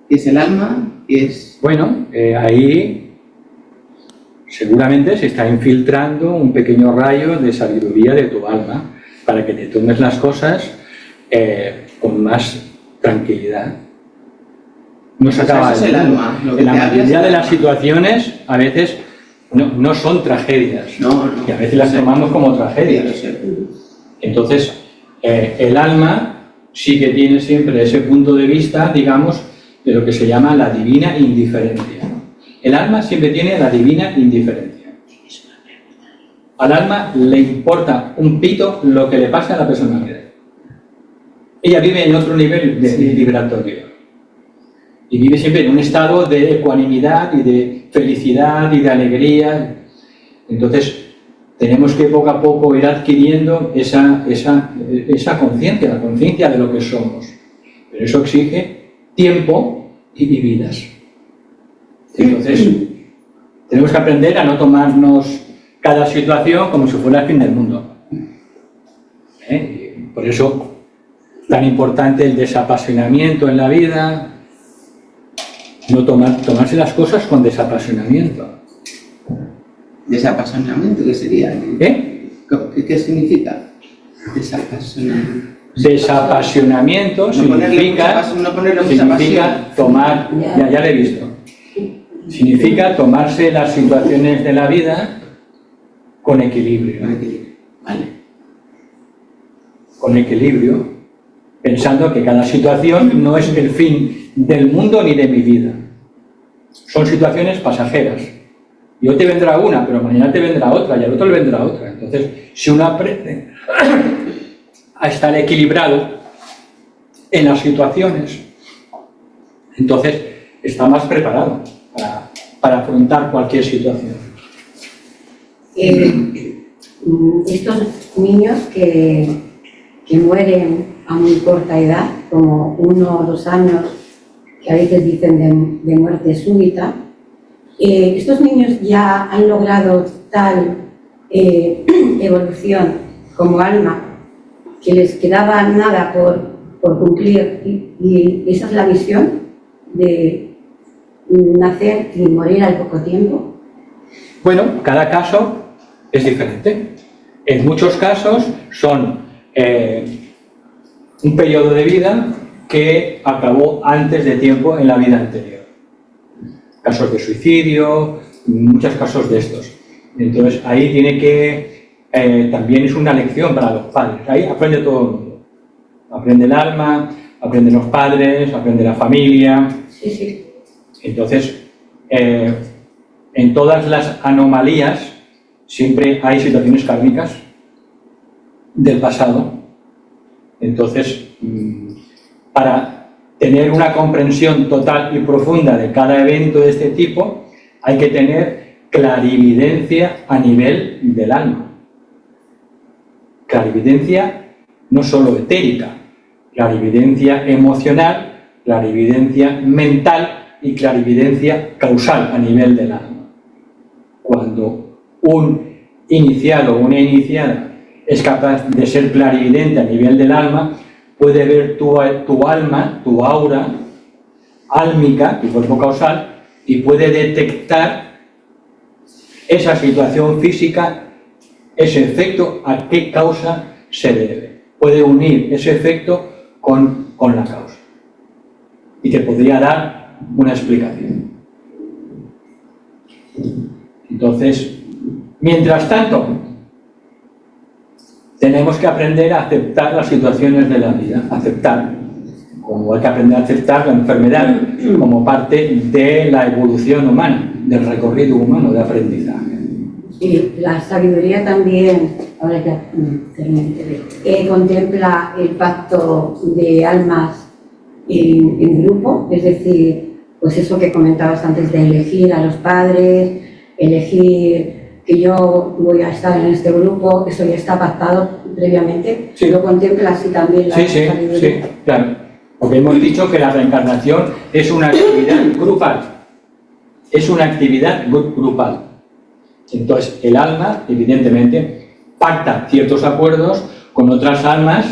¿Es el alma? ¿Es...? Bueno, ahí seguramente se está infiltrando un pequeño rayo de sabiduría de tu alma para que te tomes las cosas con más tranquilidad. No se O sea, acaba eso es el alma, lo que en la te hablas mayoría es de el las alma. situaciones a veces no son tragedias No. y a veces las tomamos como Sí, tragedias. lo sé. Entonces, el alma sí que tiene siempre ese punto de vista, digamos, de lo que se llama la divina indiferencia. el alma siempre tiene la divina indiferencia. Al alma le importa un pito lo que le pasa a la personalidad. Ella vive en otro nivel vibratorio. Y vive siempre en un estado de ecuanimidad y de felicidad y de alegría. Entonces, tenemos que poco a poco ir adquiriendo esa conciencia, la conciencia de lo que somos. Pero eso exige tiempo y vidas. Entonces, tenemos que aprender a no tomarnos cada situación como si fuera el fin del mundo. Y por eso, tan importante el desapasionamiento en la vida, no tomarse las cosas con desapasionamiento. Desapasionamiento, ¿qué sería? ¿Qué significa? Desapasionamiento. Desapasionamiento significa tomar, ya lo he visto, significa tomarse las situaciones de la vida con equilibrio. Vale. Con equilibrio, pensando que cada situación no es el fin del mundo ni de mi vida. Son situaciones pasajeras. Y hoy te vendrá una, pero mañana te vendrá otra y al otro le vendrá otra. Entonces, si uno aprende a estar equilibrado en las situaciones, entonces está más preparado para afrontar cualquier situación. Estos niños que mueren a muy corta edad, como 1 o 2 años, que a veces dicen de muerte súbita, estos niños ya han logrado tal evolución como alma que les quedaba nada por cumplir y esa es la visión de nacer y morir al poco tiempo. Bueno, cada caso es diferente. En muchos casos son un periodo de vida que acabó antes de tiempo en la vida anterior. Casos de suicidio, muchos casos de estos. Entonces ahí tiene que, también es una lección para los padres. Ahí aprende todo el mundo. Aprende el alma, aprenden los padres, aprende la familia. Sí, sí. Entonces, en todas las anomalías siempre hay situaciones kármicas del pasado. Entonces, para tener una comprensión total y profunda de cada evento de este tipo, hay que tener clarividencia a nivel del alma. Clarividencia no solo etérica, clarividencia emocional, clarividencia mental y clarividencia causal a nivel del alma. Cuando un iniciado o una iniciada es capaz de ser clarividente a nivel del alma, puede ver tu alma, tu aura álmica, tu cuerpo causal, y puede detectar esa situación física, ese efecto, a qué causa se debe. Puede unir ese efecto con la causa. Y te podría dar una explicación. Entonces, mientras tanto, tenemos que aprender a aceptar las situaciones de la vida, aceptar, como hay que aprender a aceptar la enfermedad como parte de la evolución humana, del recorrido humano de aprendizaje. Y la sabiduría también, ahora ya contempla el pacto de almas en grupo, es decir, pues eso que comentabas antes de elegir a los padres, elegir que yo voy a estar en este grupo, eso ya está pactado previamente. Sí. Lo contempla así también la sabiduría. Sí, claro. Porque hemos dicho que la reencarnación es una actividad grupal. Es una actividad grupal. Entonces, el alma, evidentemente, pacta ciertos acuerdos con otras almas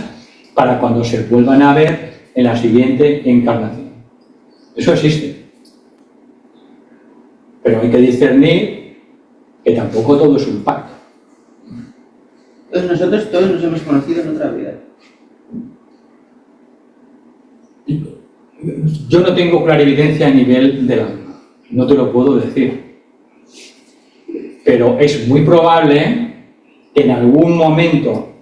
para cuando se vuelvan a ver en la siguiente encarnación. Eso existe. Pero hay que discernir que tampoco todo es un pacto. Entonces nosotros todos nos hemos conocido en otra vida. Yo no tengo clarividencia a nivel del alma, no te lo puedo decir. Pero es muy probable que en algún momento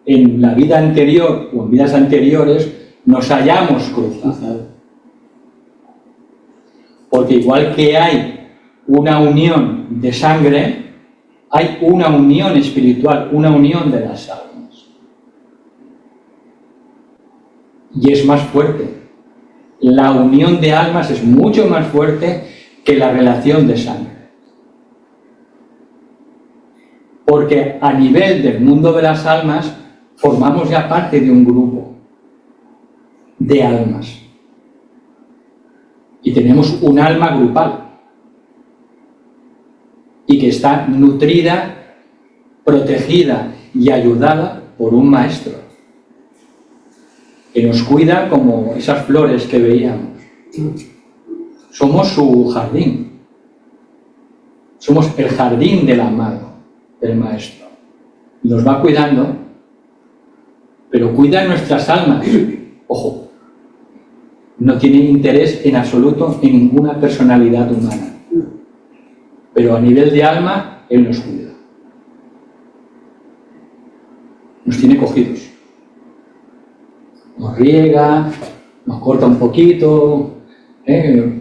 en la vida anterior o en vidas anteriores nos hayamos cruzado. Porque igual que hay una unión de sangre, hay una unión espiritual, una unión de las almas. Y es más fuerte. La unión de almas es mucho más fuerte que la relación de sangre. Porque a nivel del mundo de las almas, formamos ya parte de un grupo de almas. Y tenemos un alma grupal. Y que está nutrida, protegida y ayudada por un maestro. Que nos cuida como esas flores que veíamos. Somos su jardín. Somos el jardín del amado, del maestro. Y nos va cuidando, pero cuida nuestras almas. Ojo, no tiene interés en absoluto en ninguna personalidad humana. Pero a nivel de alma, Él nos cuida. Nos tiene cogidos. Nos riega, nos corta un poquito,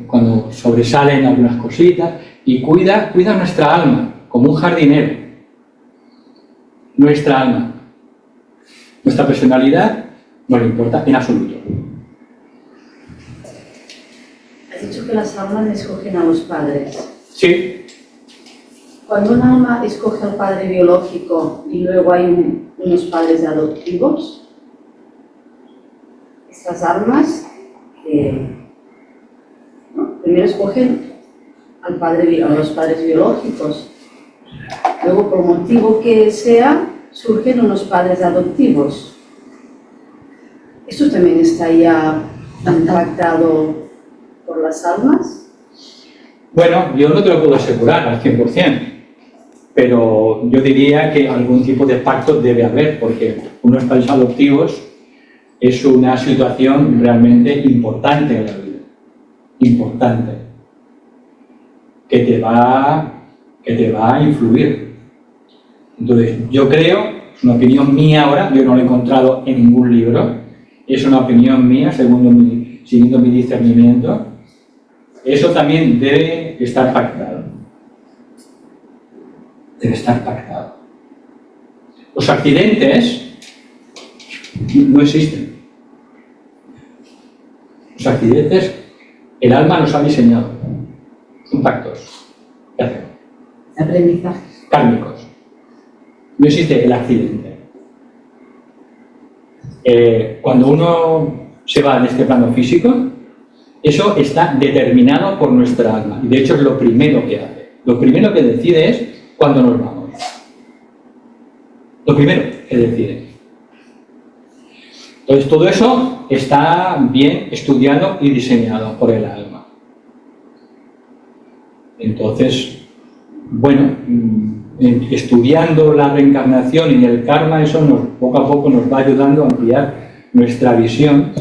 cuando sobresalen algunas cositas, y cuida nuestra alma, como un jardinero. Nuestra alma. Nuestra personalidad no le importa en absoluto. Has dicho que las almas escogen a los padres. Sí. Cuando un alma escoge al padre biológico y luego hay unos padres adoptivos, estas almas primero escogen a los padres biológicos, luego por motivo que sea surgen unos padres adoptivos. ¿Esto también está ya impactado por las almas? Bueno, yo no te lo puedo asegurar al 100%. Pero yo diría que algún tipo de pacto debe haber, porque unos padres adoptivos es una situación realmente importante en la vida. Importante. Que te va a influir. Entonces, yo creo, es una opinión mía ahora, yo no lo he encontrado en ningún libro, es una opinión mía, siguiendo mi discernimiento, eso también debe estar pactado. Debe estar pactado. Los accidentes no existen. Los accidentes, el alma los ha diseñado. Son pactos. ¿Qué hacemos? Aprendizajes. Kármicos. No existe el accidente. Cuando uno se va de este plano físico, eso está determinado por nuestra alma. Y de hecho es lo primero que hace. Lo primero que decide es cuándo nos vamos. Lo primero que decide. Entonces todo eso está bien estudiado y diseñado por el alma. Entonces, bueno, estudiando la reencarnación y el karma, eso poco a poco nos va ayudando a ampliar nuestra visión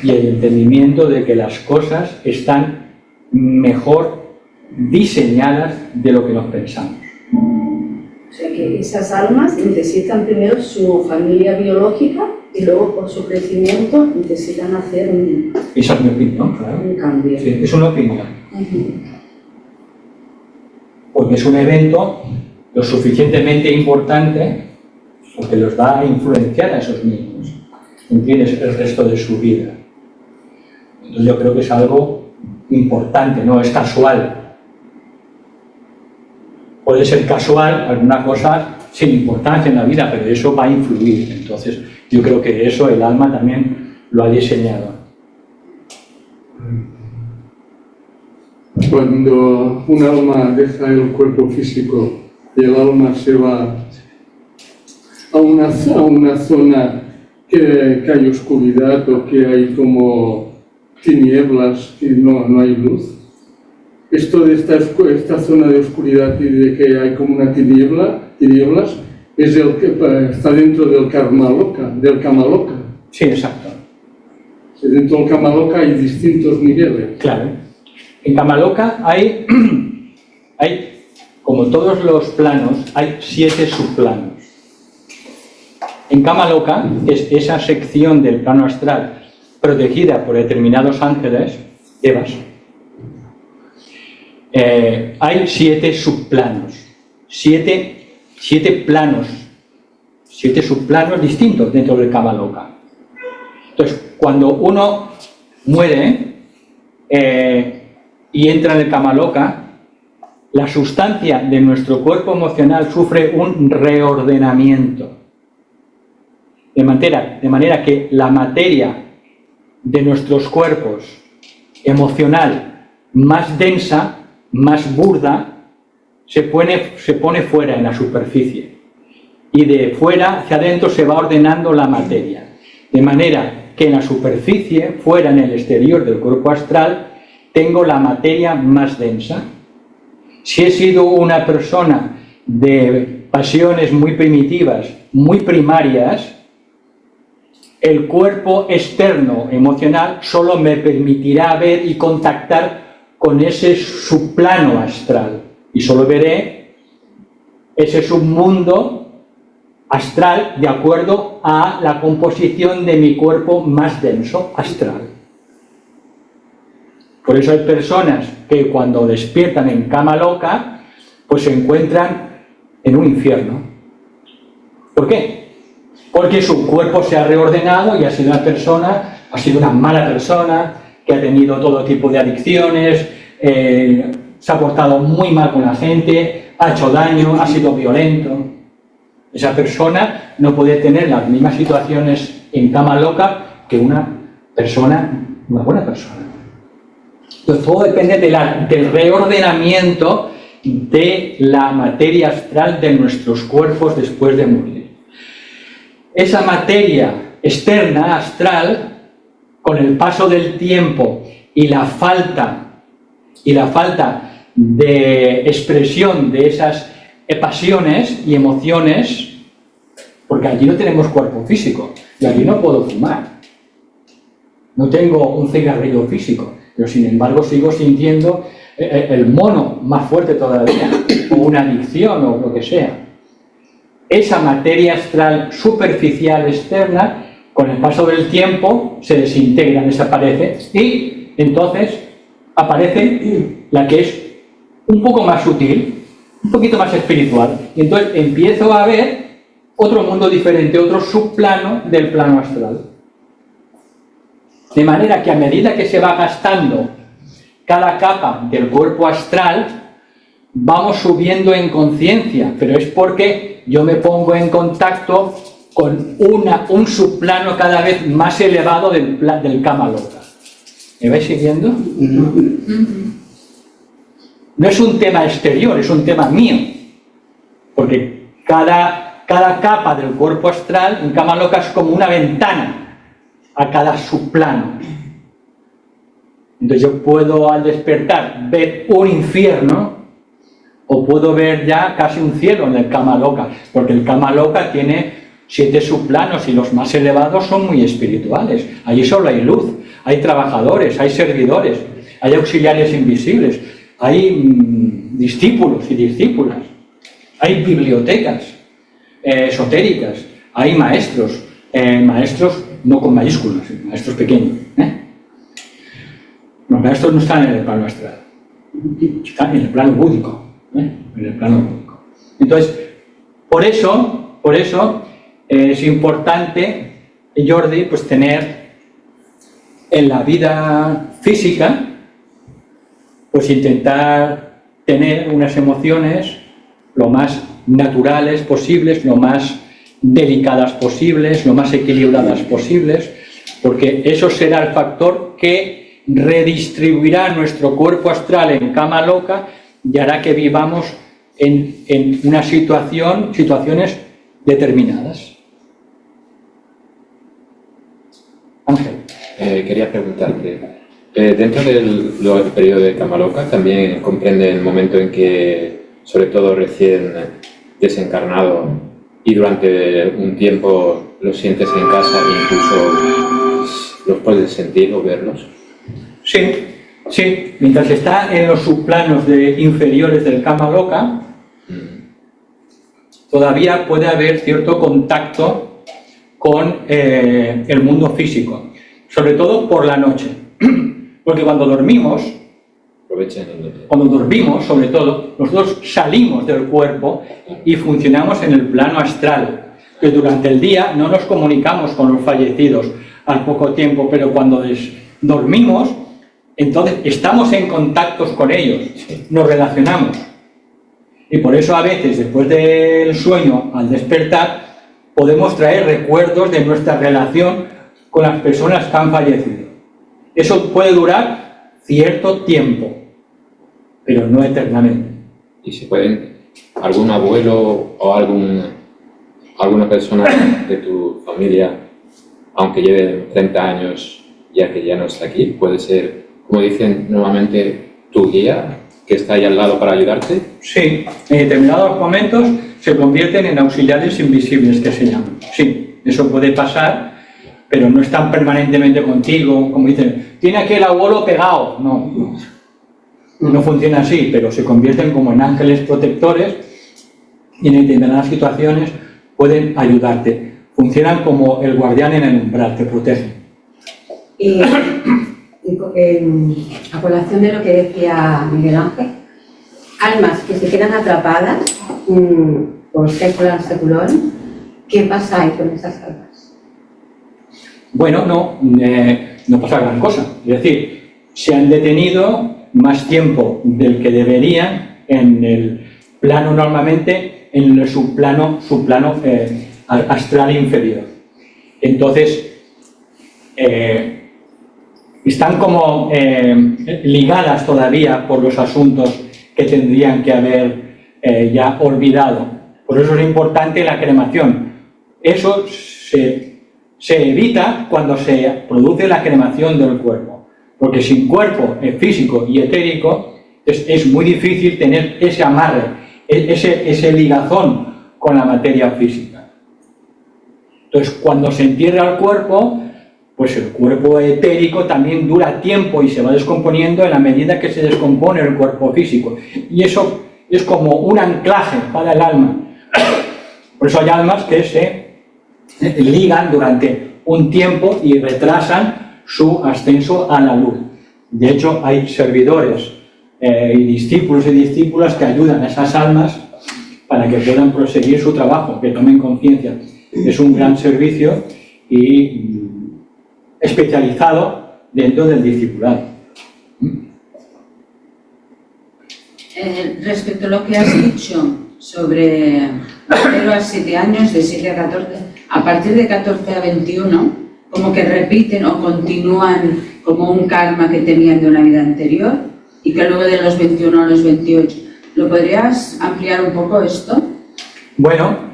y el entendimiento de que las cosas están mejor diseñadas de lo que nos pensamos. O sea que esas almas necesitan primero su familia biológica y luego por su crecimiento necesitan hacer Esa es mi opinión, claro. un cambio. Sí, es una opinión. Porque es un evento lo suficientemente importante porque los va a influenciar a esos niños, ¿entiendes? El resto de su vida. Entonces yo creo que es algo importante, no es casual. Puede ser casual alguna cosa sin importancia en la vida, pero eso va a influir. Entonces yo creo que eso el alma también lo ha diseñado. Cuando un alma deja el cuerpo físico y el alma se va a una zona que hay oscuridad o que hay como tinieblas y no hay luz, esto de esta zona de oscuridad y de que hay como una tinieblas, es el que está dentro del Kamaloka. Sí, exacto. Dentro del Kamaloka hay distintos niveles. Claro. En Kamaloka hay, como todos los planos, hay 7 subplanos. En Kamaloka, que es esa sección del plano astral protegida por determinados ángeles, Devas. hay 7 subplanos, 7 planos, 7 subplanos distintos dentro del Kama Loka. Entonces, cuando uno muere y entra en el Kama Loka, la sustancia de nuestro cuerpo emocional sufre un reordenamiento. De manera que la materia de nuestros cuerpos emocional más densa, más burda, se pone fuera en la superficie. Y de fuera hacia adentro se va ordenando la materia. De manera que en la superficie, fuera en el exterior del cuerpo astral, tengo la materia más densa. Si he sido una persona de pasiones muy primitivas, muy primarias, el cuerpo externo emocional solo me permitirá ver y contactar con ese subplano astral. Y solo veré ese submundo astral de acuerdo a la composición de mi cuerpo más denso astral. Por eso hay personas que cuando despiertan en Kama Loka, pues se encuentran en un infierno. ¿Por qué? Porque su cuerpo se ha reordenado y ha sido una mala persona, que ha tenido todo tipo de adicciones, se ha portado muy mal con la gente, ha hecho daño, ha sido violento. Esa persona no puede tener las mismas situaciones en Kama Loka que una buena persona. Entonces todo depende del reordenamiento de la materia astral de nuestros cuerpos después de morir. Esa materia externa, astral, con el paso del tiempo y la falta de expresión de esas pasiones y emociones, porque allí no tenemos cuerpo físico, y allí no puedo fumar, no tengo un cigarrillo físico, pero sin embargo sigo sintiendo el mono más fuerte todavía, o una adicción o lo que sea. Esa materia astral superficial externa, con el paso del tiempo, se desintegra, desaparece, y entonces aparece la que es un poco más sutil, un poquito más espiritual, y entonces empiezo a ver otro mundo diferente, otro subplano del plano astral. De manera que a medida que se va gastando cada capa del cuerpo astral, vamos subiendo en conciencia, pero es porque yo me pongo en contacto con un subplano cada vez más elevado del Kama Loka. ¿Me vais siguiendo? No es un tema exterior, es un tema mío, porque cada capa del cuerpo astral en Kama Loka es como una ventana a cada subplano. Entonces yo puedo al despertar ver un infierno o puedo ver ya casi un cielo en el Kama Loka, porque el Kama Loka tiene 7 subplanos y los más elevados son muy espirituales. Allí solo hay luz, hay trabajadores, hay servidores, hay auxiliares invisibles, hay discípulos y discípulas, hay bibliotecas esotéricas, hay maestros, maestros no con mayúsculas, maestros pequeños. Los maestros no están en el plano astral, están en el plano búdico. En el plano búdico. Entonces, por eso es importante, Jordi, pues tener en la vida física, pues intentar tener unas emociones lo más naturales posibles, lo más delicadas posibles, lo más equilibradas posibles, porque eso será el factor que redistribuirá nuestro cuerpo astral en Kama Loka y hará que vivamos en una situaciones determinadas. Ángel. Quería preguntarte, dentro del periodo de Kama Loka también comprende el momento en que, sobre todo recién desencarnado y durante un tiempo los sientes en casa e incluso los puedes sentir o verlos. Sí, mientras está en los subplanos inferiores del Kama Loka, todavía puede haber cierto contacto con el mundo físico, sobre todo por la noche, porque cuando dormimos aprovechen. Cuando dormimos, sobre todo, nosotros salimos del cuerpo y funcionamos en el plano astral, que durante el día no nos comunicamos con los fallecidos al poco tiempo, pero cuando dormimos, entonces estamos en contactos con ellos, nos relacionamos. Y por eso a veces, después del sueño, al despertar, podemos traer recuerdos de nuestra relación con las personas que han fallecido. Eso puede durar cierto tiempo, pero no eternamente. Y si pueden, algún abuelo o alguna persona de tu familia, aunque lleve 30 años ya que ya no está aquí, puede ser, como dicen normalmente, tu guía, que está ahí al lado para ayudarte. Sí, en determinados momentos se convierten en auxiliares invisibles, que se llaman. Sí, eso puede pasar, pero no están permanentemente contigo, como dicen, tiene aquí el abuelo pegado. No funciona así, pero se convierten como en ángeles protectores y en determinadas situaciones pueden ayudarte. Funcionan como el guardián en el umbral, te protegen. Y a colación de lo que decía Miguel Ángel, almas que se quedan atrapadas por séculos seculón, ¿qué pasa ahí con esas almas? Bueno, no pasa gran cosa. Es decir, se han detenido más tiempo del que deberían en el plano normalmente, en el subplano astral inferior. Entonces, están como ligadas todavía por los asuntos que tendrían que haber ya olvidado. Por eso es importante la cremación. Eso se evita cuando se produce la cremación del cuerpo, porque sin cuerpo físico y etérico es muy difícil tener ese amarre, ese ligazón con la materia física. Entonces, cuando se entierra el cuerpo, pues el cuerpo etérico también dura tiempo y se va descomponiendo en la medida que se descompone el cuerpo físico. Y eso es como un anclaje para el alma. Por eso hay almas que se ligan durante un tiempo y retrasan su ascenso a la luz. De hecho, hay servidores y discípulos y discípulas que ayudan a esas almas para que puedan proseguir su trabajo, que tomen conciencia. Es un gran servicio y especializado dentro del discipulado. Respecto a lo que has dicho sobre 0 a 7 años, de 7 a 14, a partir de 14 a 21, como que repiten o continúan como un karma que tenían de una vida anterior y que luego de los 21 a los 28. ¿Lo podrías ampliar un poco esto? Bueno,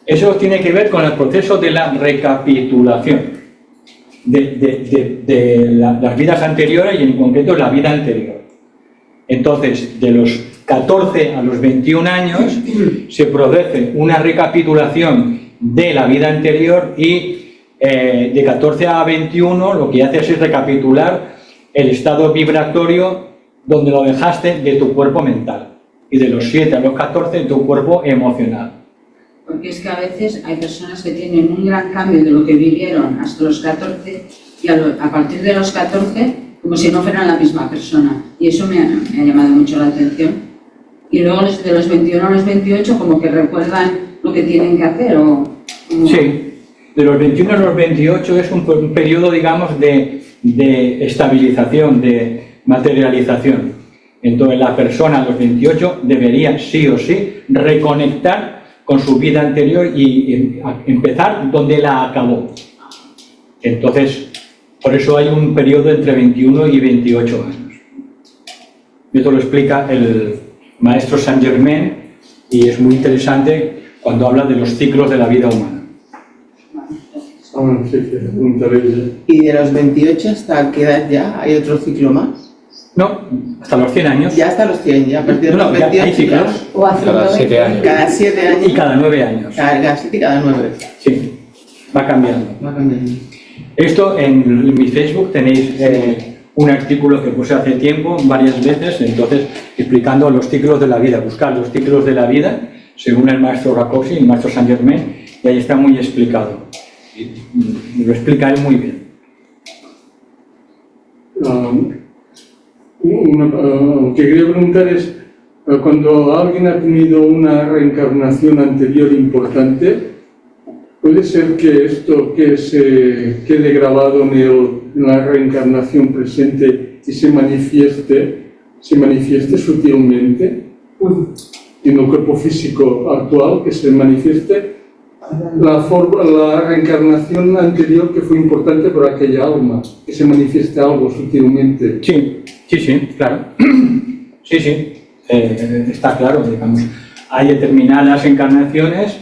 eso tiene que ver con el proceso de la recapitulación de las vidas anteriores y en concreto la vida anterior. Entonces, de los 14 a los 21 años se produce una recapitulación de la vida anterior y de 14 a 21 lo que haces es recapitular el estado vibratorio donde lo dejaste de tu cuerpo mental y de los 7 a los 14 de tu cuerpo emocional. Porque es que a veces hay personas que tienen un gran cambio de lo que vivieron hasta los 14 y a partir de los 14 como si no fueran la misma persona. Y eso me ha llamado mucho la atención. Y luego de los 21 a los 28 como que recuerdan lo que tienen que hacer. Sí, de los 21 a los 28 es un periodo, digamos, de estabilización, de materialización. Entonces la persona a los 28 debería sí o sí reconectar con su vida anterior y empezar donde la acabó. Entonces, por eso hay un periodo entre 21 y 28 años. Esto lo explica el maestro Saint Germain y es muy interesante cuando habla de los ciclos de la vida humana. ¿Y de los 28 hasta qué edad ya hay otro ciclo más? No, hasta los 100 años. Ya hasta los 100, ya a partir de los 28. Ya hay ciclos. O hace Cada 7 años. Cada 7 años. Y cada 9 años. Cada 7 y cada 9. Sí, va cambiando. Va cambiando. Esto en mi Facebook tenéis un artículo que puse hace tiempo, varias veces, entonces explicando los ciclos de la vida, buscar los ciclos de la vida, según el maestro Rákóczi, el maestro Saint Germain, y ahí está muy explicado. Y lo explica él muy bien. Lo que quería preguntar es, cuando alguien ha tenido una reencarnación anterior importante, ¿puede ser que esto que se quede grabado en la reencarnación presente y se manifieste sutilmente en el cuerpo físico actual, que se manifieste la reencarnación anterior que fue importante para aquella alma, que se manifieste algo sutilmente? Sí, claro. Sí, está claro, digamos. Hay determinadas encarnaciones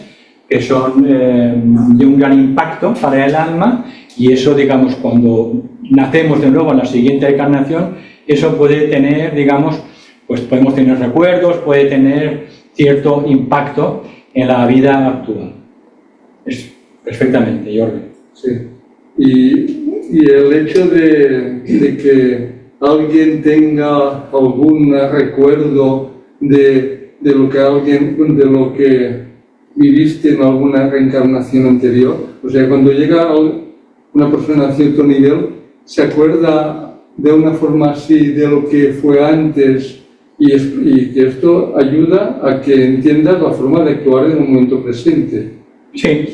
que son de un gran impacto para el alma, y eso, digamos, cuando nacemos de nuevo en la siguiente encarnación, eso puede tener, digamos, pues podemos tener recuerdos, puede tener cierto impacto en la vida actual. Es perfectamente, Jordi. Sí. Y el hecho de que alguien tenga algún recuerdo de lo que viviste en alguna reencarnación anterior, o sea, cuando llega una persona a cierto nivel, se acuerda de una forma así de lo que fue antes, y que esto ayuda a que entiendas la forma de actuar en el momento presente. Sí.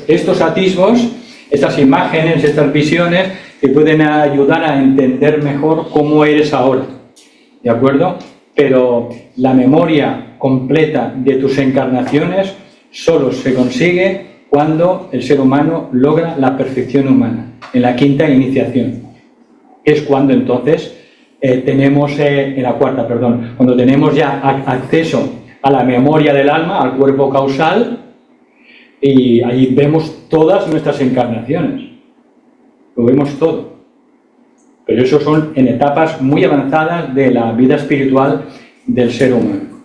Estos atisbos, estas imágenes, estas visiones, te pueden ayudar a entender mejor cómo eres ahora, ¿de acuerdo? Pero la memoria completa de tus encarnaciones solo se consigue cuando el ser humano logra la perfección humana, en la quinta iniciación. Es cuando entonces cuando tenemos ya acceso a la memoria del alma, al cuerpo causal, y ahí vemos todas nuestras encarnaciones. Lo vemos todo. Pero eso son en etapas muy avanzadas de la vida espiritual del ser humano.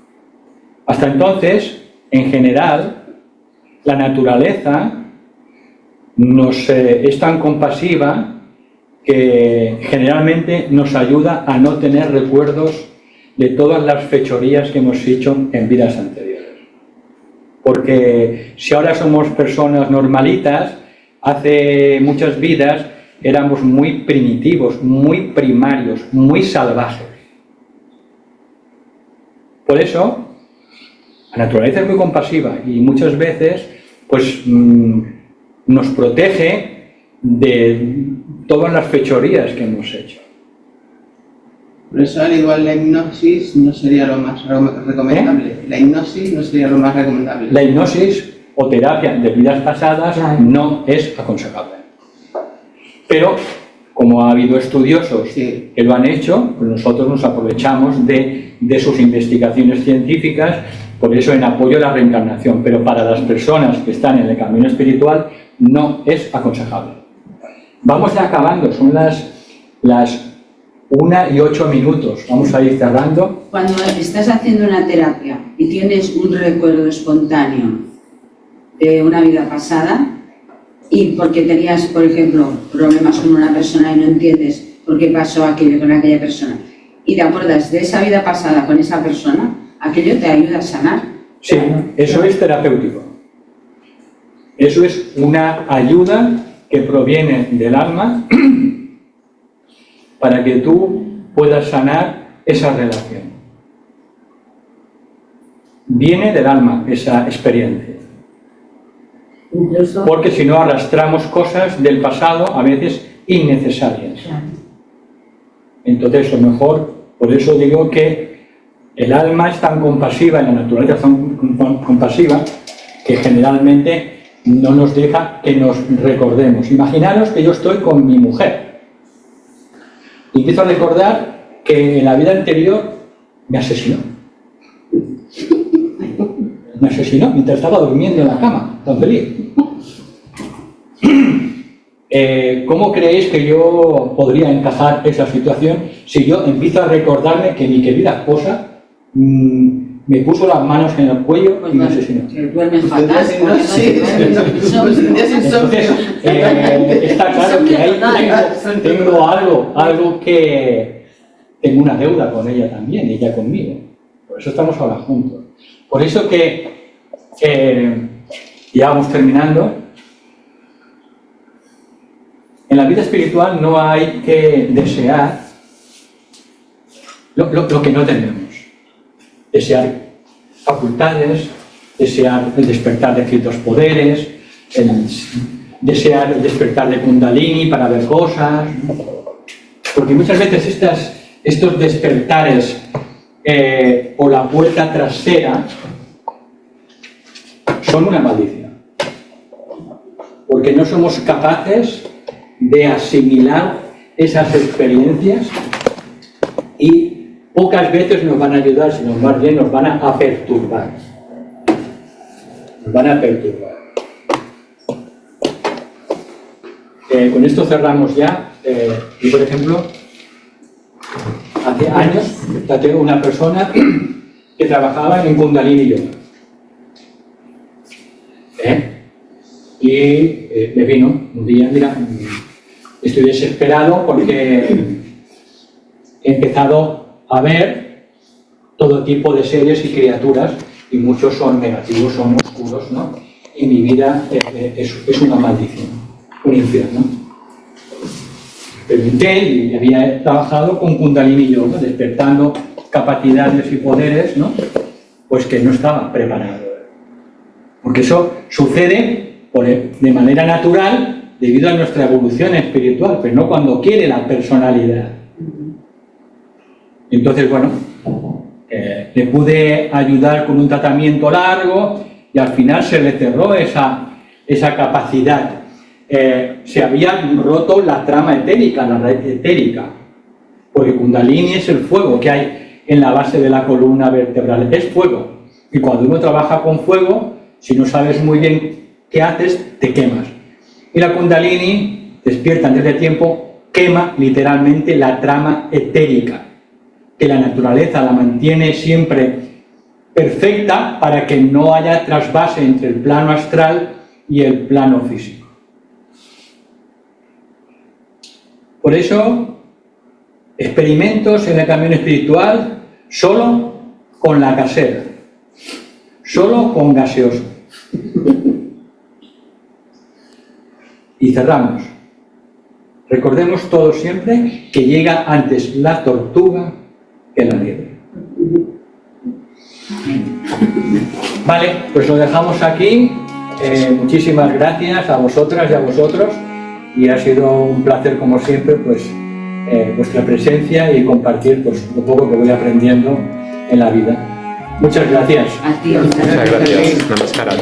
Hasta entonces, en general, la naturaleza es tan compasiva que generalmente nos ayuda a no tener recuerdos de todas las fechorías que hemos hecho en vidas anteriores. Porque si ahora somos personas normalitas, hace muchas vidas éramos muy primitivos, muy primarios, muy salvajes. Por eso, la naturaleza es muy compasiva y muchas veces pues, nos protege de todas las fechorías que hemos hecho. Por eso, al igual, la hipnosis no sería lo más recomendable. La hipnosis no sería lo más recomendable. La hipnosis o terapia de vidas pasadas no es aconsejable. Pero, como ha habido estudiosos que lo han hecho, pues nosotros nos aprovechamos de sus investigaciones científicas, por eso en apoyo a la reencarnación. Pero para las personas que están en el camino espiritual no es aconsejable. Vamos ya acabando, son las 1:08. Vamos a ir cerrando. Cuando estás haciendo una terapia y tienes un recuerdo espontáneo de una vida pasada, y porque tenías, por ejemplo, problemas con una persona y no entiendes por qué pasó aquello con aquella persona, y te acuerdas de esa vida pasada con esa persona, aquello te ayuda a sanar. Sí, eso es terapéutico. Eso es una ayuda que proviene del alma para que tú puedas sanar esa relación. Viene del alma esa experiencia. Incluso, Porque si no arrastramos cosas del pasado, a veces innecesarias. Entonces, lo mejor, por eso digo que el alma es tan compasiva, y la naturaleza es tan compasiva, que generalmente no nos deja que nos recordemos. Imaginaros que yo estoy con mi mujer y empiezo a recordar que en la vida anterior me asesinó. Me asesinó mientras estaba durmiendo en la cama, tan feliz. ¿Cómo creéis que yo podría encajar esa situación si yo empiezo a recordarme que mi querida esposa me puso las manos en el cuello y me asesinó? Duermes fatal. Entonces, está claro que ahí tengo algo que tengo una deuda con ella también, ella conmigo. Por eso estamos ahora juntos. Por eso que ya vamos terminando. En la vida espiritual no hay que desear lo que no tenemos. Desear facultades, desear el despertar de ciertos poderes, desear el despertar de Kundalini para ver cosas. Porque muchas veces estos despertares o la puerta trasera son una maldición. Porque no somos capaces de asimilar esas experiencias y pocas veces nos van a ayudar, sino más bien nos van a perturbar. Nos van a perturbar. Con esto cerramos ya. Yo, por ejemplo, hace años tengo una persona que trabajaba en Kundalini Yoga. Y me vino un día, mira, estoy desesperado porque he empezado a ver todo tipo de seres y criaturas y muchos son negativos, son oscuros, ¿no? Y mi vida es una maldición, un infierno. Pregunté y había trabajado con Kundalini Yoga, despertando capacidades y poderes, ¿no? Pues que no estaba preparado. Porque eso sucede de manera natural debido a nuestra evolución espiritual, pero no cuando quiere la personalidad. Entonces, bueno, le pude ayudar con un tratamiento largo y al final se le cerró esa capacidad. Se había roto la trama etérica, la red etérica, porque Kundalini es el fuego que hay en la base de la columna vertebral, es fuego. Y cuando uno trabaja con fuego, si no sabes muy bien qué haces, te quemas. Y la Kundalini, despierta antes de tiempo, quema literalmente la trama etérica, que la naturaleza la mantiene siempre perfecta para que no haya trasvase entre el plano astral y el plano físico. Por eso, experimentos en el camino espiritual solo con la casera, solo con gaseoso. Y cerramos. Recordemos todos siempre que llega antes la tortuga que la liebre. Vale, pues lo dejamos aquí. Muchísimas gracias a vosotras y a vosotros. Y ha sido un placer, como siempre, pues vuestra presencia y compartir pues, lo poco que voy aprendiendo en la vida. Muchas gracias. A ti. Muchas gracias. Namaskaram.